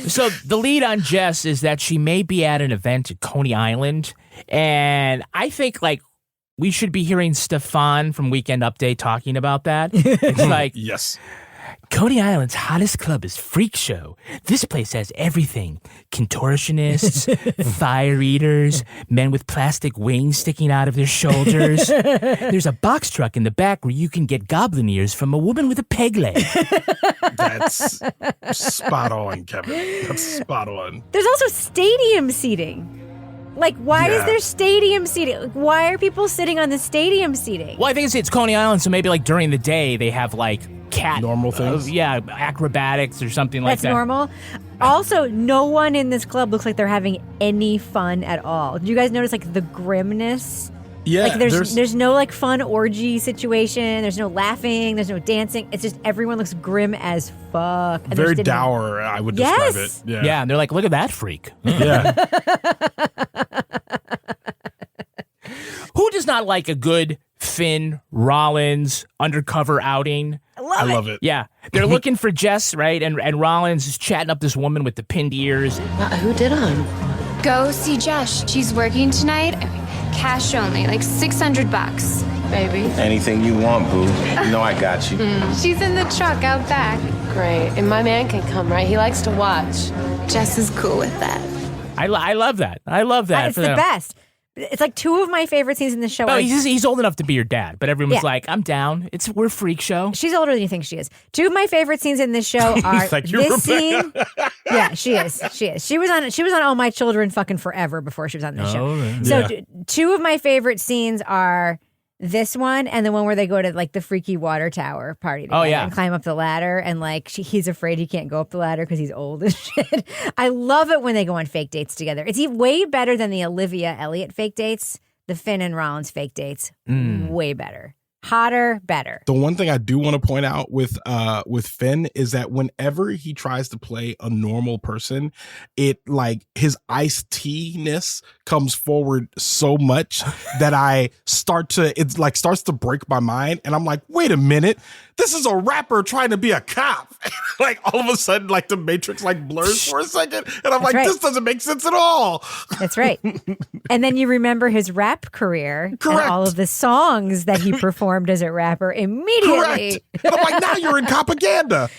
Speaker 3: So the lead on Jess is that she may be at an event at Coney Island, and I think we should be hearing Stefan from Weekend Update talking about that. It's like,
Speaker 8: yes.
Speaker 3: Coney Island's hottest club is Freak Show. This place has everything. Contortionists, fire eaters, men with plastic wings sticking out of their shoulders. There's a box truck in the back where you can get goblin ears from a woman with a peg leg.
Speaker 8: That's spot on, Kevin. That's spot on.
Speaker 7: There's also stadium seating. Why is there stadium seating? Why are people sitting on the stadium seating?
Speaker 3: Well, I think it's Coney Island, so maybe during the day they have
Speaker 8: normal things.
Speaker 3: Acrobatics or something like that.
Speaker 7: That's normal. Also, no one in this club looks like they're having any fun at all. Did you guys notice the grimness?
Speaker 8: Yeah.
Speaker 7: There's no fun orgy situation. There's no laughing. There's no dancing. It's just everyone looks grim as fuck. And
Speaker 8: very dour, I would describe it.
Speaker 3: Yeah, and they're like, look at that freak.
Speaker 8: Yeah.
Speaker 3: Who does not like a good Fin Rollins undercover outing?
Speaker 7: I
Speaker 8: love it.
Speaker 3: Yeah. They're looking for Jess, right? And Rollins is chatting up this woman with the pinned ears.
Speaker 16: Who did him?
Speaker 21: Go see Jess. She's working tonight. Cash only, $600.
Speaker 16: Baby.
Speaker 6: Anything you want, boo. You know I got you.
Speaker 21: She's in the truck out back.
Speaker 16: Great. And my man can come, right? He likes to watch.
Speaker 21: Jess is cool with that.
Speaker 3: I love that. I love that.
Speaker 7: It's the best. It's two of my favorite scenes in the show.
Speaker 3: Oh, he's old enough to be your dad, but everyone's like, I'm down. We're Freak Show.
Speaker 7: She's older than you think she is. Two of my favorite scenes in this show are this scene. Yeah, she is. She was on All My Children fucking forever before she was on this show.
Speaker 3: Right.
Speaker 7: So two of my favorite scenes are this one and the one where they go to the freaky water tower party together and climb up the ladder and he's afraid he can't go up the ladder because he's old as shit. I love it when they go on fake dates together. It's way better than the Olivia Elliott fake dates, the Fin and Rollins fake dates. Way better. Hotter, better.
Speaker 8: The one thing I do want to point out with Finn is that whenever he tries to play a normal person, it his iced tea-ness comes forward so much that starts to break my mind, and I'm like, wait a minute, this is a rapper trying to be a cop. All of a sudden, the Matrix blurs for a second, and I'm this doesn't make sense at all.
Speaker 7: That's right. And then you remember his rap career.
Speaker 8: Correct.
Speaker 7: And all of the songs that he performed as a rapper immediately.
Speaker 8: Correct. And I'm now you're in propaganda.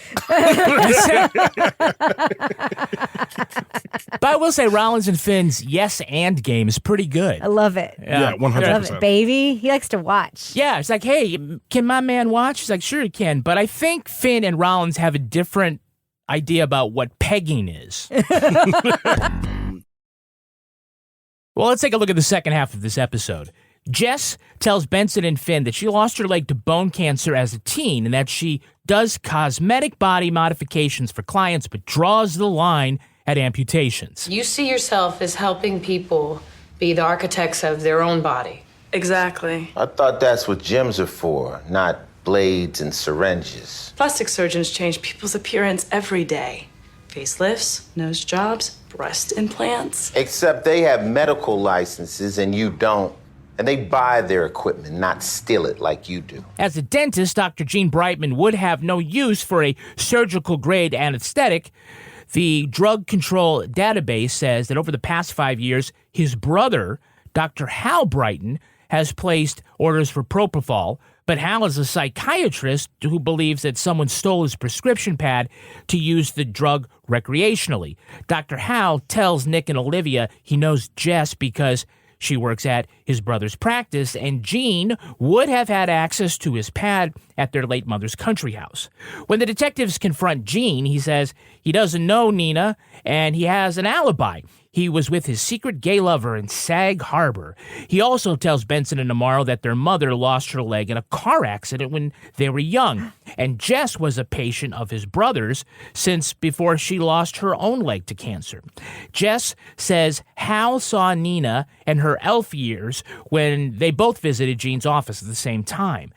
Speaker 3: But I will say Rollins and Finn's yes and game is pretty good.
Speaker 7: I love it.
Speaker 8: Yeah, 100%.
Speaker 7: I love it, baby. He likes to watch.
Speaker 3: Yeah, it's hey, can my man watch? He's like, sure he can. But I think Finn and Rollins have a different idea about what pegging is. Well, let's take a look at the second half of this episode. Jess tells Benson and Finn that she lost her leg to bone cancer as a teen and that she does cosmetic body modifications for clients but draws the line at amputations.
Speaker 16: You see yourself as helping people be the architects of their own body. Exactly.
Speaker 6: I thought that's what gyms are for, not blades and syringes.
Speaker 16: Plastic surgeons change people's appearance every day. Facelifts, nose jobs, breast implants.
Speaker 6: Except they have medical licenses and you don't. And they buy their equipment, not steal it like you do.
Speaker 3: As a dentist, Dr. Gene Brightman would have no use for a surgical-grade anesthetic. The drug control database says that over the past 5 years, his brother, Dr. Hal Brighton, has placed orders for propofol, but Hal is a psychiatrist who believes that someone stole his prescription pad to use the drug recreationally. Dr. Hal tells Nick and Olivia he knows Jess because she works at his brother's practice, and Gene would have had access to his pad at their late mother's country house. When the detectives confront Gene, he says he doesn't know Nina, and he has an alibi. he was with his secret gay lover in Sag Harbor. He also tells Benson and Amaro that their mother lost her leg in a car accident when they were young, and Jess was a patient of his brother's since before she lost her own leg to cancer. Jess says Hal saw Nina and her elf years when they both visited Jean's office at the same time.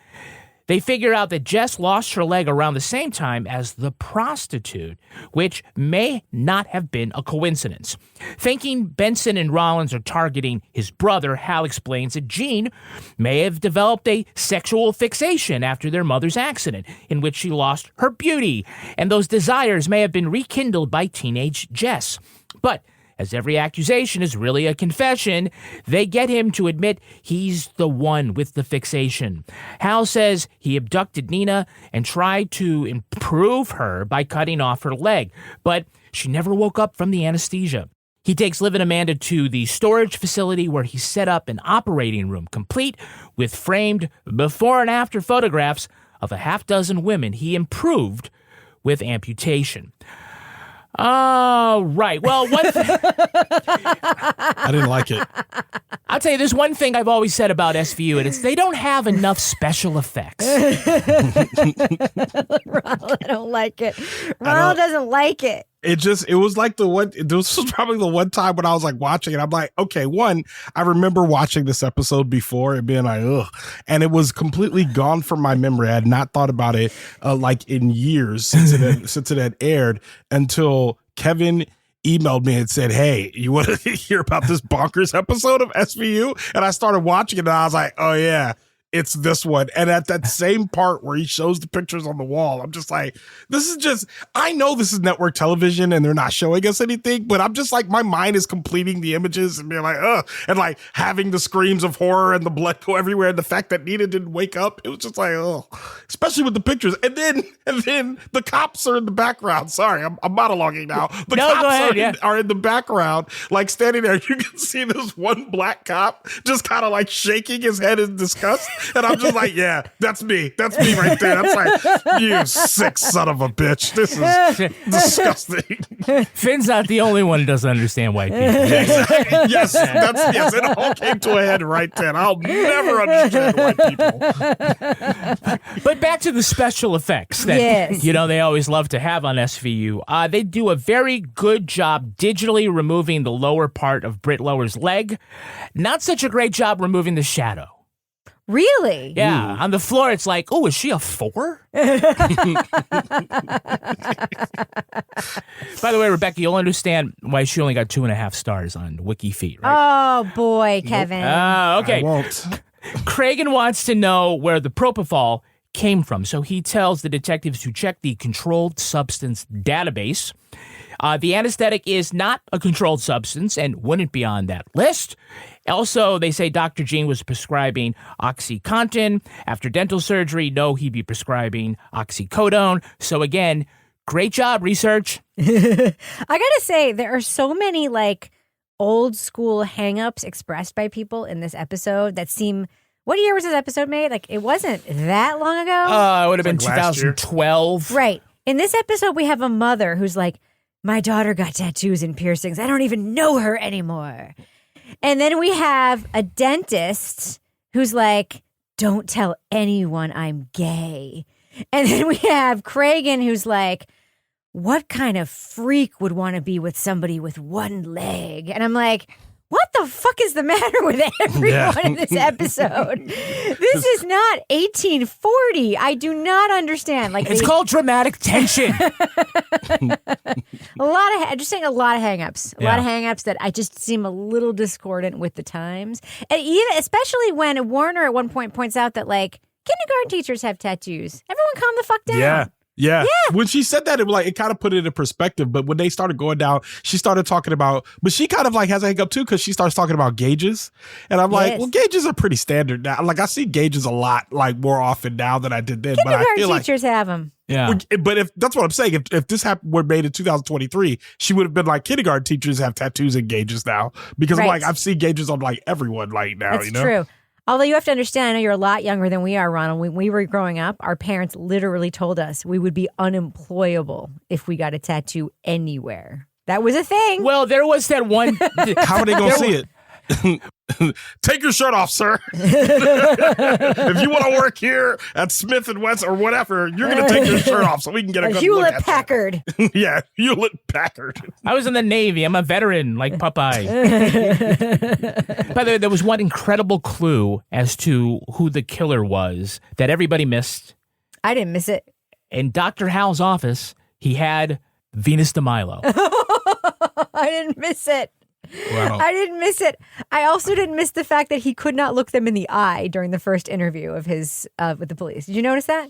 Speaker 3: They figure out that Jess lost her leg around the same time as the prostitute, which may not have been a coincidence. Thinking Benson and Rollins are targeting his brother, Hal explains that Jean may have developed a sexual fixation after their mother's accident, in which she lost her beauty, and those desires may have been rekindled by teenage Jess. But as every accusation is really a confession, they get him to admit he's the one with the fixation. Hal says he abducted Nina and tried to improve her by cutting off her leg, but she never woke up from the anesthesia. He takes Liv and Amanda to the storage facility where he set up an operating room complete with framed before and after photographs of a half dozen women he improved with amputation. Oh, right. Well,
Speaker 8: I didn't like it.
Speaker 3: I'll tell you, there's one thing I've always said about SVU, and it's they don't have enough special effects.
Speaker 7: Ronald, I don't like it. Ronald doesn't like it.
Speaker 8: It was like this was probably the one time when I was like watching it. I'm like, okay, I remember watching this episode before and being like, ugh. And it was completely gone from my memory. I had not thought about it like in years since it had aired until Kevin emailed me and said, hey, you want to hear about this bonkers episode of SVU? And I started watching it and I was like, oh yeah, it's this one. And at that same part where he shows the pictures on the wall, I'm just like, I know this is network television and they're not showing us anything, but I'm just like, my mind is completing the images and being like, ugh, and like having the screams of horror and the blood go everywhere. And the fact that Nina didn't wake up, it was just like, oh, especially with the pictures. And then the cops are in the background. Sorry, I'm monologuing now. The cops are in the background, like standing there. You can see this one black cop just kind of like shaking his head in disgust. And I'm just like, yeah, that's me. That's me right there. I'm like, you sick son of a bitch. This is disgusting.
Speaker 3: Finn's not the only one who doesn't understand white people.
Speaker 8: Exactly. Yes, it all came to a head right then. I'll never understand white people.
Speaker 3: But back to the special effects that they always love to have on SVU. They do a very good job digitally removing the lower part of Brit Lower's leg. Not such a great job removing the shadow.
Speaker 7: Really?
Speaker 3: Yeah. On the floor, it's like, oh, is she a 4? By the way, Rebecca, you'll understand why she only got 2.5 stars on WikiFeet, right?
Speaker 7: Oh, boy, Kevin.
Speaker 3: Okay.
Speaker 8: I won't.
Speaker 3: Cragen wants to know where the propofol came from, so he tells the detectives to check the controlled substance database. The anesthetic is not a controlled substance and wouldn't be on that list. Also, they say Dr. Jean was prescribing OxyContin. After dental surgery, no, he'd be prescribing oxycodone. So again, great job, research.
Speaker 7: I gotta say, there are so many like old school hangups expressed by people in this episode that seem... What year was this episode made? Like, it wasn't that long ago?
Speaker 3: It would have been 2012.
Speaker 7: Right. In this episode, we have a mother who's like, my daughter got tattoos and piercings. I don't even know her anymore. And then we have a dentist who's like, don't tell anyone I'm gay. And then we have Cragen who's like, what kind of freak would want to be with somebody with one leg? And I'm like, what the fuck is the matter with everyone in this episode? This is not 1840. I do not understand. Like,
Speaker 3: it's called dramatic tension.
Speaker 7: a lot of hangups. A lot of hangups that I just seem a little discordant with the times. And even especially when Warner at one point points out that like kindergarten teachers have tattoos. Everyone calm the fuck down.
Speaker 8: Yeah. When she said that, it kind of put it into perspective. But when they started going down, she started talking about, but she kind of like has a hang up too, because she starts talking about gauges. And I'm like, well, gauges are pretty standard now. Like, I see gauges a lot, like more often now than I did then.
Speaker 7: Kindergarten
Speaker 8: but I feel
Speaker 7: teachers have them.
Speaker 3: Yeah.
Speaker 8: But if that's what I'm saying, if this were made in 2023, she would have been like, kindergarten teachers have tattoos and gauges now. Because I'm like, I've seen gauges on like everyone like now.
Speaker 7: That's true. Although you have to understand, I know you're a lot younger than we are, Ronald. When we were growing up, our parents literally told us we would be unemployable if we got a tattoo anywhere. That was a thing.
Speaker 3: Well, there was that one.
Speaker 8: How are they going to see it? Take your shirt off, sir. If you want to work here at Smith & Wesson or whatever, you're going to take your shirt off so we can get a good look at
Speaker 7: Hewlett-Packard.
Speaker 8: Yeah, Hewlett-Packard.
Speaker 3: I was in the Navy. I'm a veteran, like Popeye. By the way, there was one incredible clue as to who the killer was that everybody missed.
Speaker 7: I didn't miss it.
Speaker 3: In Dr. Hal's office, he had Venus de Milo.
Speaker 7: I didn't miss it.
Speaker 8: Wow.
Speaker 7: I didn't miss it. I also didn't miss the fact that he could not look them in the eye during the first interview of his with the police. Did you notice that?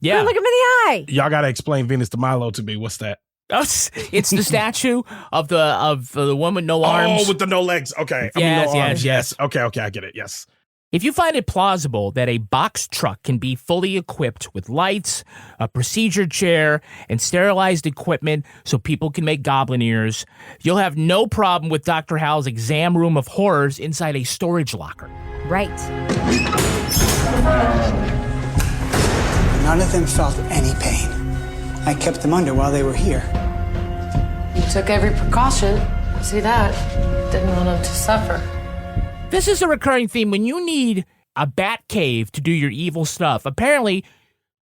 Speaker 3: Yeah.
Speaker 7: Couldn't look him in the eye.
Speaker 8: Y'all got to explain Venus de Milo to me. What's that?
Speaker 3: It's the statue of the woman with no arms.
Speaker 8: Oh, with the no legs. Okay.
Speaker 3: Yes.
Speaker 8: Okay, I get it. Yes.
Speaker 3: If you find it plausible that a box truck can be fully equipped with lights, a procedure chair, and sterilized equipment so people can make goblin ears, you'll have no problem with Dr. Hal's exam room of horrors inside a storage locker.
Speaker 7: Right.
Speaker 13: None of them felt any pain. I kept them under while they were here.
Speaker 10: You took every precaution. See that? Didn't want them to suffer.
Speaker 3: This is a recurring theme. When you need a Batcave to do your evil stuff, apparently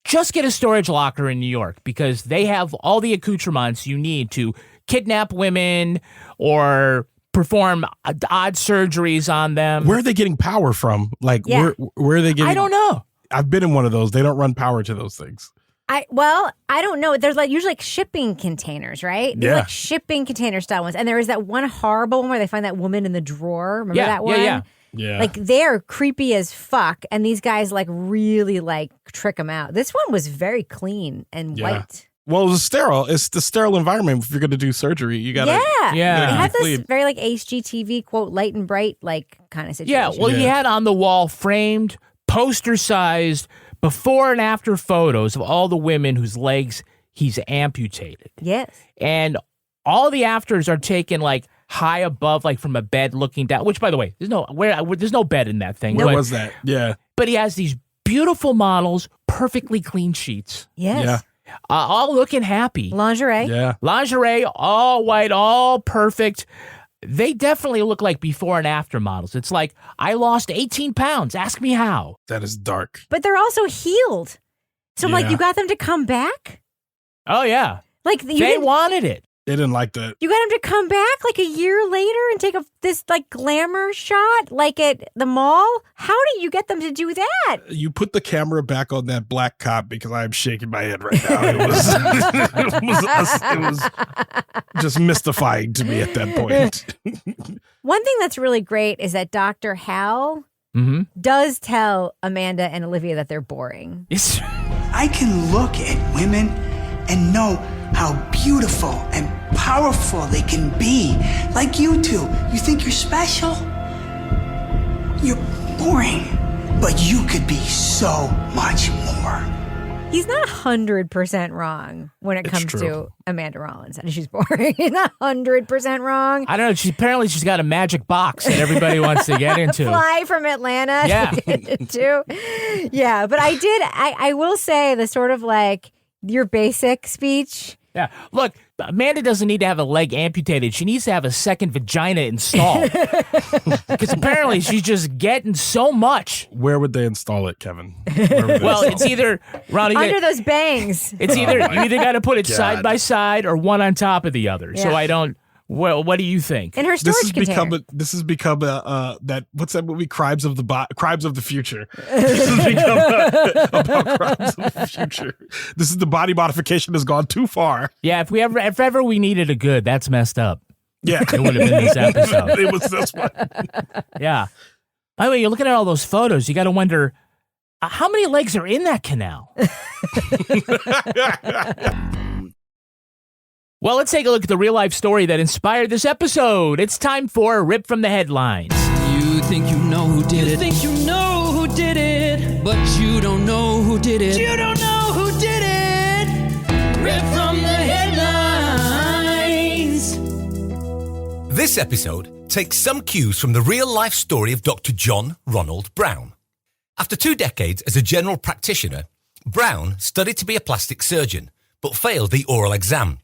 Speaker 3: just get a storage locker in New York because they have all the accoutrements you need to kidnap women or perform odd surgeries on them.
Speaker 8: Where are they getting power from? Like, where are they getting?
Speaker 3: I don't know.
Speaker 8: I've been in one of those. They don't run power to those things.
Speaker 7: I don't know. There's usually shipping containers, right?
Speaker 8: Yeah.
Speaker 7: Like shipping container style ones. And there is that one horrible one where they find that woman in the drawer. Remember that one?
Speaker 8: Yeah.
Speaker 7: Like they're creepy as fuck. And these guys really trick them out. This one was very clean and white.
Speaker 8: Well, it was sterile. It's the sterile environment. If you're going to do surgery, you got to.
Speaker 7: Yeah. It had this very HGTV quote, light and bright, kind of situation.
Speaker 3: Yeah. Well, he had on the wall framed, poster-sized, before and after photos of all the women whose legs he's amputated.
Speaker 7: Yes.
Speaker 3: And all the afters are taken high above, from a bed looking down, which, by the way, there's no bed in that thing.
Speaker 8: Where was that? Yeah.
Speaker 3: But he has these beautiful models, perfectly clean sheets.
Speaker 7: Yes.
Speaker 8: Yeah.
Speaker 3: All looking happy.
Speaker 7: Lingerie.
Speaker 8: Yeah.
Speaker 3: Lingerie, all white, all perfect. They definitely look like before and after models. It's like, I lost 18 pounds. Ask me how.
Speaker 8: That is dark.
Speaker 7: But they're also healed. So I'm you got them to come back?
Speaker 3: Oh, yeah.
Speaker 7: They
Speaker 3: wanted it.
Speaker 8: They didn't like that.
Speaker 7: You got them to come back a year later and take this glamour shot at the mall? How do you get them to do that?
Speaker 8: You put the camera back on that black cop because I'm shaking my head right now. It was just mystifying to me at that point.
Speaker 7: One thing that's really great is that Dr. Hal does tell Amanda and Olivia that they're boring.
Speaker 13: I can look at women and know how beautiful and powerful they can be. Like you two. You think you're special? You're boring. But you could be so much more.
Speaker 7: He's not 100% wrong when it comes to Amanda Rollins. And she's boring. He's not 100% wrong.
Speaker 3: I don't know. Apparently she's got a magic box that everybody wants to get into.
Speaker 7: Fly from Atlanta.
Speaker 3: Yeah.
Speaker 7: To get into. Yeah, but I will say the sort of your basic speech.
Speaker 3: Yeah. Look, Amanda doesn't need to have a leg amputated. She needs to have a second vagina installed. Because apparently she's just getting so much.
Speaker 8: Where would they install it, Kevin?
Speaker 3: Well, it's either
Speaker 7: under those bangs.
Speaker 3: It's either you either got to put it side by side or one on top of the other.
Speaker 7: Yeah.
Speaker 3: So I don't. Well, what do you think?
Speaker 7: In her storage container.
Speaker 8: This has become that what's that movie? Crimes of the Future. This has become about crimes of the future. This is the body modification has gone too far.
Speaker 3: Yeah, if ever we needed a good, that's messed up.
Speaker 8: Yeah,
Speaker 3: it would have been this episode.
Speaker 8: It was this one.
Speaker 3: Yeah. By the way, you're looking at all those photos. You got to wonder how many legs are in that canal. Well, let's take a look at the real-life story that inspired this episode. It's time for a Rip from the Headlines.
Speaker 4: You think you know who did it. You think you know who did it. But you don't know who did it. You don't know who did it. Rip from the Headlines.
Speaker 1: This episode takes some cues from the real-life story of Doctor John Ronald Brown. After 2 decades as a general practitioner, Brown studied to be a plastic surgeon, but failed the oral exam.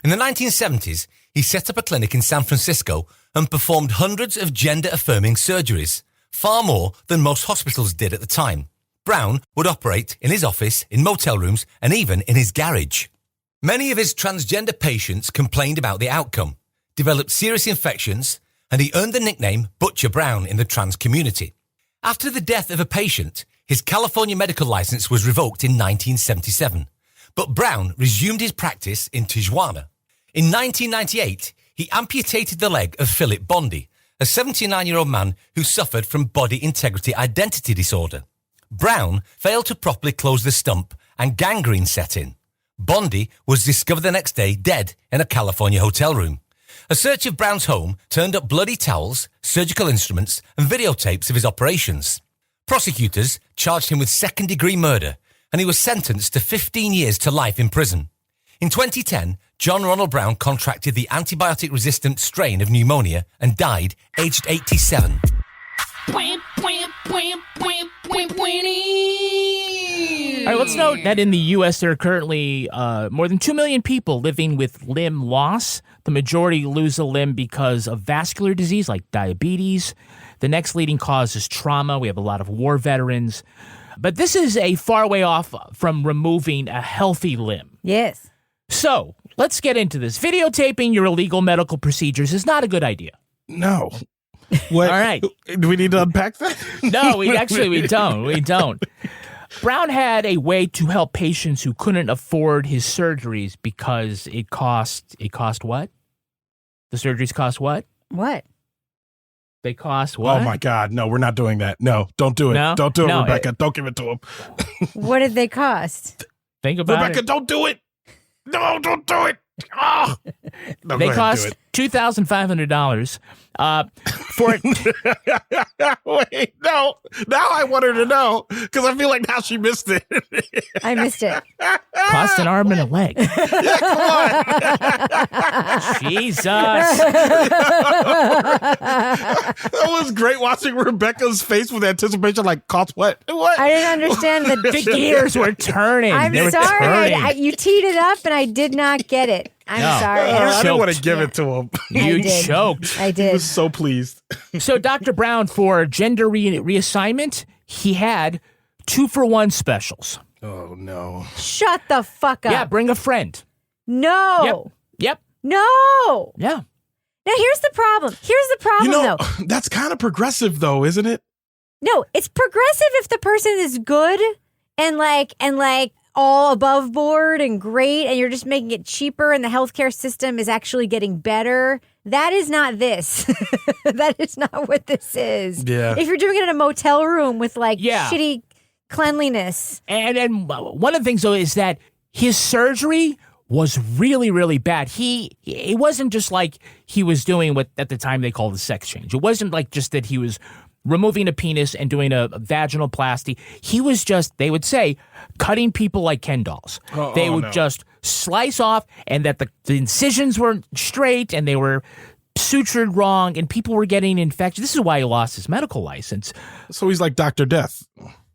Speaker 1: In the 1970s, he set up a clinic in San Francisco and performed hundreds of gender-affirming surgeries, far more than most hospitals did at the time. Brown would operate in his office, in motel rooms, and even in his garage. Many of his transgender patients complained about the outcome, developed serious infections, and he earned the nickname Butcher Brown in the trans community. After the death of a patient, his California medical license was revoked in 1977, but Brown resumed his practice in Tijuana. In 1998, he amputated the leg of Philip Bondi, a 79-year-old man who suffered from body integrity identity disorder. Brown failed to properly close the stump and gangrene set in. Bondi was discovered the next day dead in a California hotel room. A search of Brown's home turned up bloody towels, surgical instruments, and videotapes of his operations. Prosecutors charged him with second-degree murder, and he was sentenced to 15 years to life in prison. In 2010, John Ronald Brown contracted the antibiotic-resistant strain of pneumonia and died aged 87.
Speaker 3: All right, let's note that in the U.S. there are currently more than 2 million people living with limb loss. The majority lose a limb because of vascular disease like diabetes. The next leading cause is trauma. We have a lot of war veterans. But this is a far way off from removing a healthy limb.
Speaker 7: Yes.
Speaker 3: So let's get into this. Videotaping your illegal medical procedures is not a good idea.
Speaker 8: No. What?
Speaker 3: All right.
Speaker 8: Do we need to unpack that?
Speaker 3: No, we don't. We don't. Brown had a way to help patients who couldn't afford his surgeries because it cost what? The surgeries cost what?
Speaker 7: What?
Speaker 3: They cost what?
Speaker 8: Oh my God. No, we're not doing that. No, don't do it.
Speaker 3: No?
Speaker 8: Don't do it,
Speaker 3: No,
Speaker 8: Rebecca. Don't give it to him.
Speaker 7: What did they cost?
Speaker 3: Think about
Speaker 8: Rebecca,
Speaker 3: it.
Speaker 8: don't do it. No, don't do it. Oh. No,
Speaker 3: They
Speaker 8: go ahead,
Speaker 3: cost $2,500 for it.
Speaker 8: Wait, no. Now I want her to know because I feel like now she missed it.
Speaker 7: I missed it.
Speaker 3: Cost an arm and a leg.
Speaker 8: Yeah, come on.
Speaker 3: Jesus.
Speaker 8: That was great watching Rebecca's face with anticipation, like, cost what? What?
Speaker 7: I didn't understand
Speaker 3: The gears were turning.
Speaker 7: I'm
Speaker 3: They were
Speaker 7: sorry.
Speaker 3: turning.
Speaker 7: You teed it up and I did not get it. I'm
Speaker 3: No.
Speaker 7: sorry.
Speaker 8: I didn't want to
Speaker 3: choked.
Speaker 8: give it to him.
Speaker 3: You
Speaker 7: did.
Speaker 3: choked.
Speaker 7: I
Speaker 8: He
Speaker 7: did.
Speaker 8: was so pleased.
Speaker 3: So Dr. Brown, for gender reassignment, he had 2-for-1 specials.
Speaker 8: Oh, no.
Speaker 7: Shut the fuck up.
Speaker 3: Yeah, bring a friend.
Speaker 7: No.
Speaker 3: Yep.
Speaker 7: No.
Speaker 3: Yeah.
Speaker 7: Now here's the problem. Though.
Speaker 8: That's kind of progressive, though, isn't it?
Speaker 7: No, it's progressive if the person is good and like all above board and great, and you're just making it cheaper, and the healthcare system is actually getting better. That is not this. That is not what this is.
Speaker 8: Yeah.
Speaker 7: If you're doing it in a motel room with
Speaker 3: Yeah.
Speaker 7: shitty cleanliness.
Speaker 3: And one of the things, though, is that his surgery was really, really bad. It wasn't just like he was doing what at the time they called a sex change. It wasn't like just that he was removing a penis and doing a vaginoplasty. He was just, they would say, cutting people like Ken dolls. They would just slice off, and that the incisions weren't straight and they were sutured wrong, and people were getting infected. This is why he lost his medical license.
Speaker 8: So he's like Dr. Death.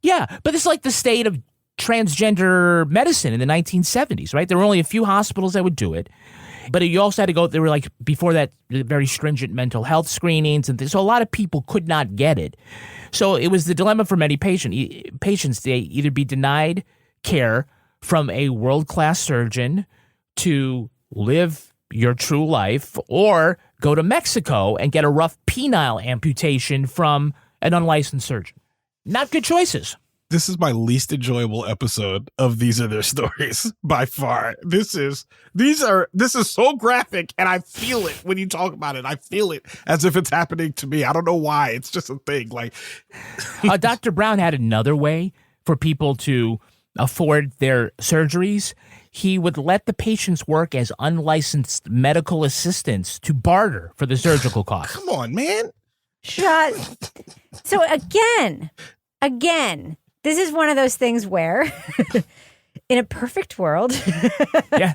Speaker 3: Yeah, but it's like the state of transgender medicine in the 1970s, right? There were only a few hospitals that would do it. But you also had to go, there were like, before that, very stringent mental health screenings. And so a lot of people could not get it. So it was the dilemma for many patients. They either be denied care from a world-class surgeon to live your true life, or go to Mexico and get a rough penile amputation from an unlicensed surgeon. Not good choices.
Speaker 8: This is my least enjoyable episode of These Are Their Stories by far. This is so graphic, and I feel it when you talk about it. I feel it as if it's happening to me. I don't know why. It's just a thing. Like,
Speaker 3: Dr. Brown had another way for people to afford their surgeries. He would let the patients work as unlicensed medical assistants to barter for the surgical costs.
Speaker 8: Come on, man.
Speaker 7: So again, this is one of those things where in a perfect world,
Speaker 3: Yeah.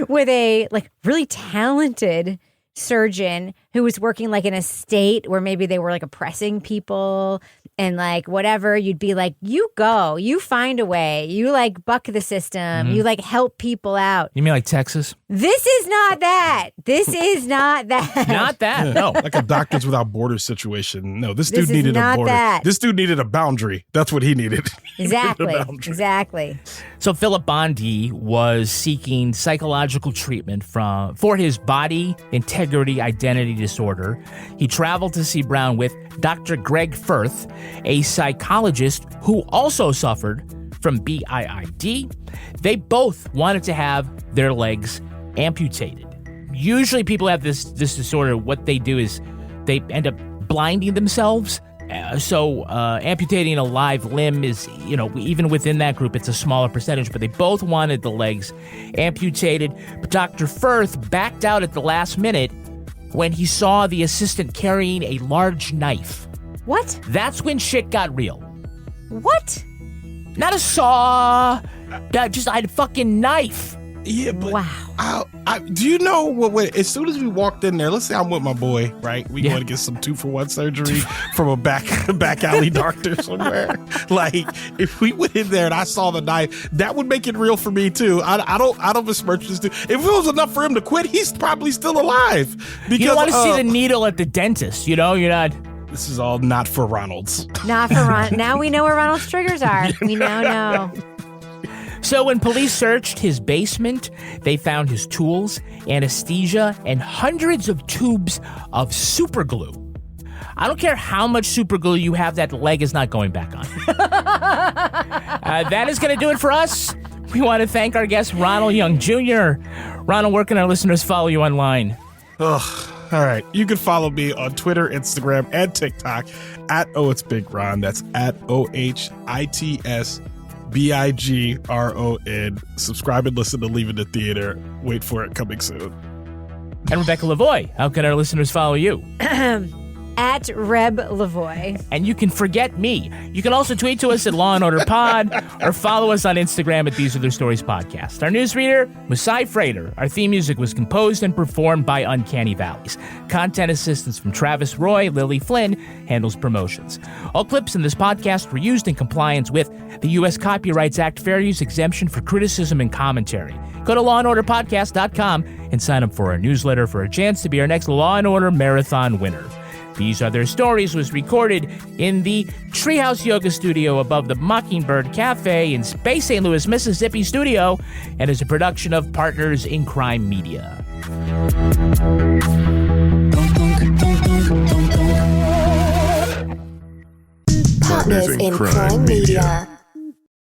Speaker 7: with a really talented surgeon who was working like in a state where maybe they were like oppressing people and like whatever, you'd be like, you go, you find a way, you like buck the system, you like help people out.
Speaker 3: You mean like Texas?
Speaker 7: This is not that. This is not that.
Speaker 3: Not that. No.
Speaker 8: Like a Doctors Without Borders situation. No, this dude
Speaker 7: is
Speaker 8: needed a
Speaker 7: not
Speaker 8: border.
Speaker 7: that.
Speaker 8: This dude needed a boundary. That's what he needed.
Speaker 7: Exactly.
Speaker 8: He needed a boundary.
Speaker 7: Exactly.
Speaker 3: So Philip Bondi was seeking psychological treatment for his body integrity identity disorder. He traveled to see Brown with Dr. Greg Firth, a psychologist who also suffered from BIID. They both wanted to have their legs amputated. Usually people have this disorder. What they do is they end up blinding themselves. So amputating a live limb is, even within that group, it's a smaller percentage, but they both wanted the legs amputated. But Dr. Firth backed out at the last minute when he saw the assistant carrying a large knife.
Speaker 7: What?
Speaker 3: That's when shit got real.
Speaker 7: What?
Speaker 3: Not a saw, just a fucking knife.
Speaker 8: Yeah, but
Speaker 7: wow.
Speaker 8: Do you know what? As soon as we walked in there, let's say I'm with my boy, right? We want to get some 2-for-1 surgery from a back alley doctor somewhere. Like, if we went in there and I saw the knife, that would make it real for me too. I don't besmirch this dude. If it was enough for him to quit, he's probably still alive. Because,
Speaker 3: you don't want to see the needle at the dentist. You're not.
Speaker 8: This is all not for Ronald's.
Speaker 7: Not for Ronald. Now we know where Ronald's triggers are. We now know.
Speaker 3: So when police searched his basement, they found his tools, anesthesia, and hundreds of tubes of super glue. I don't care how much super glue you have, that leg is not going back on. That is going to do it for us. We want to thank our guest, Ronald Young Jr. Ronald, where can our listeners follow you online?
Speaker 8: Ugh. All right. You can follow me on Twitter, Instagram, and TikTok at It's Big Ron. That's at OHITSBIGRON. Subscribe and listen to Leaving the Theater. Wait for it, coming soon.
Speaker 3: And Rebecca Lavoie, how can our listeners follow you?
Speaker 7: At Reb Lavoie.
Speaker 3: And you can forget me. You can also tweet to us at Law & Order Pod or follow us on Instagram at These Are Their Stories Podcast. Our newsreader was Cy Frater. Our theme music was composed and performed by Uncanny Valleys. Content assistance from Travis Roy. Lily Flynn handles promotions. All clips in this podcast were used in compliance with the U.S. Copyrights Act fair use exemption for criticism and commentary. Go to lawandorderpodcast.com and sign up for our newsletter for a chance to be our next Law & Order Marathon winner. These Are Their Stories was recorded in the Treehouse Yoga Studio above the Mockingbird Cafe in Bay St. Louis, Mississippi studio, and is a production of Partners in Crime Media.
Speaker 2: Partners in Crime Media.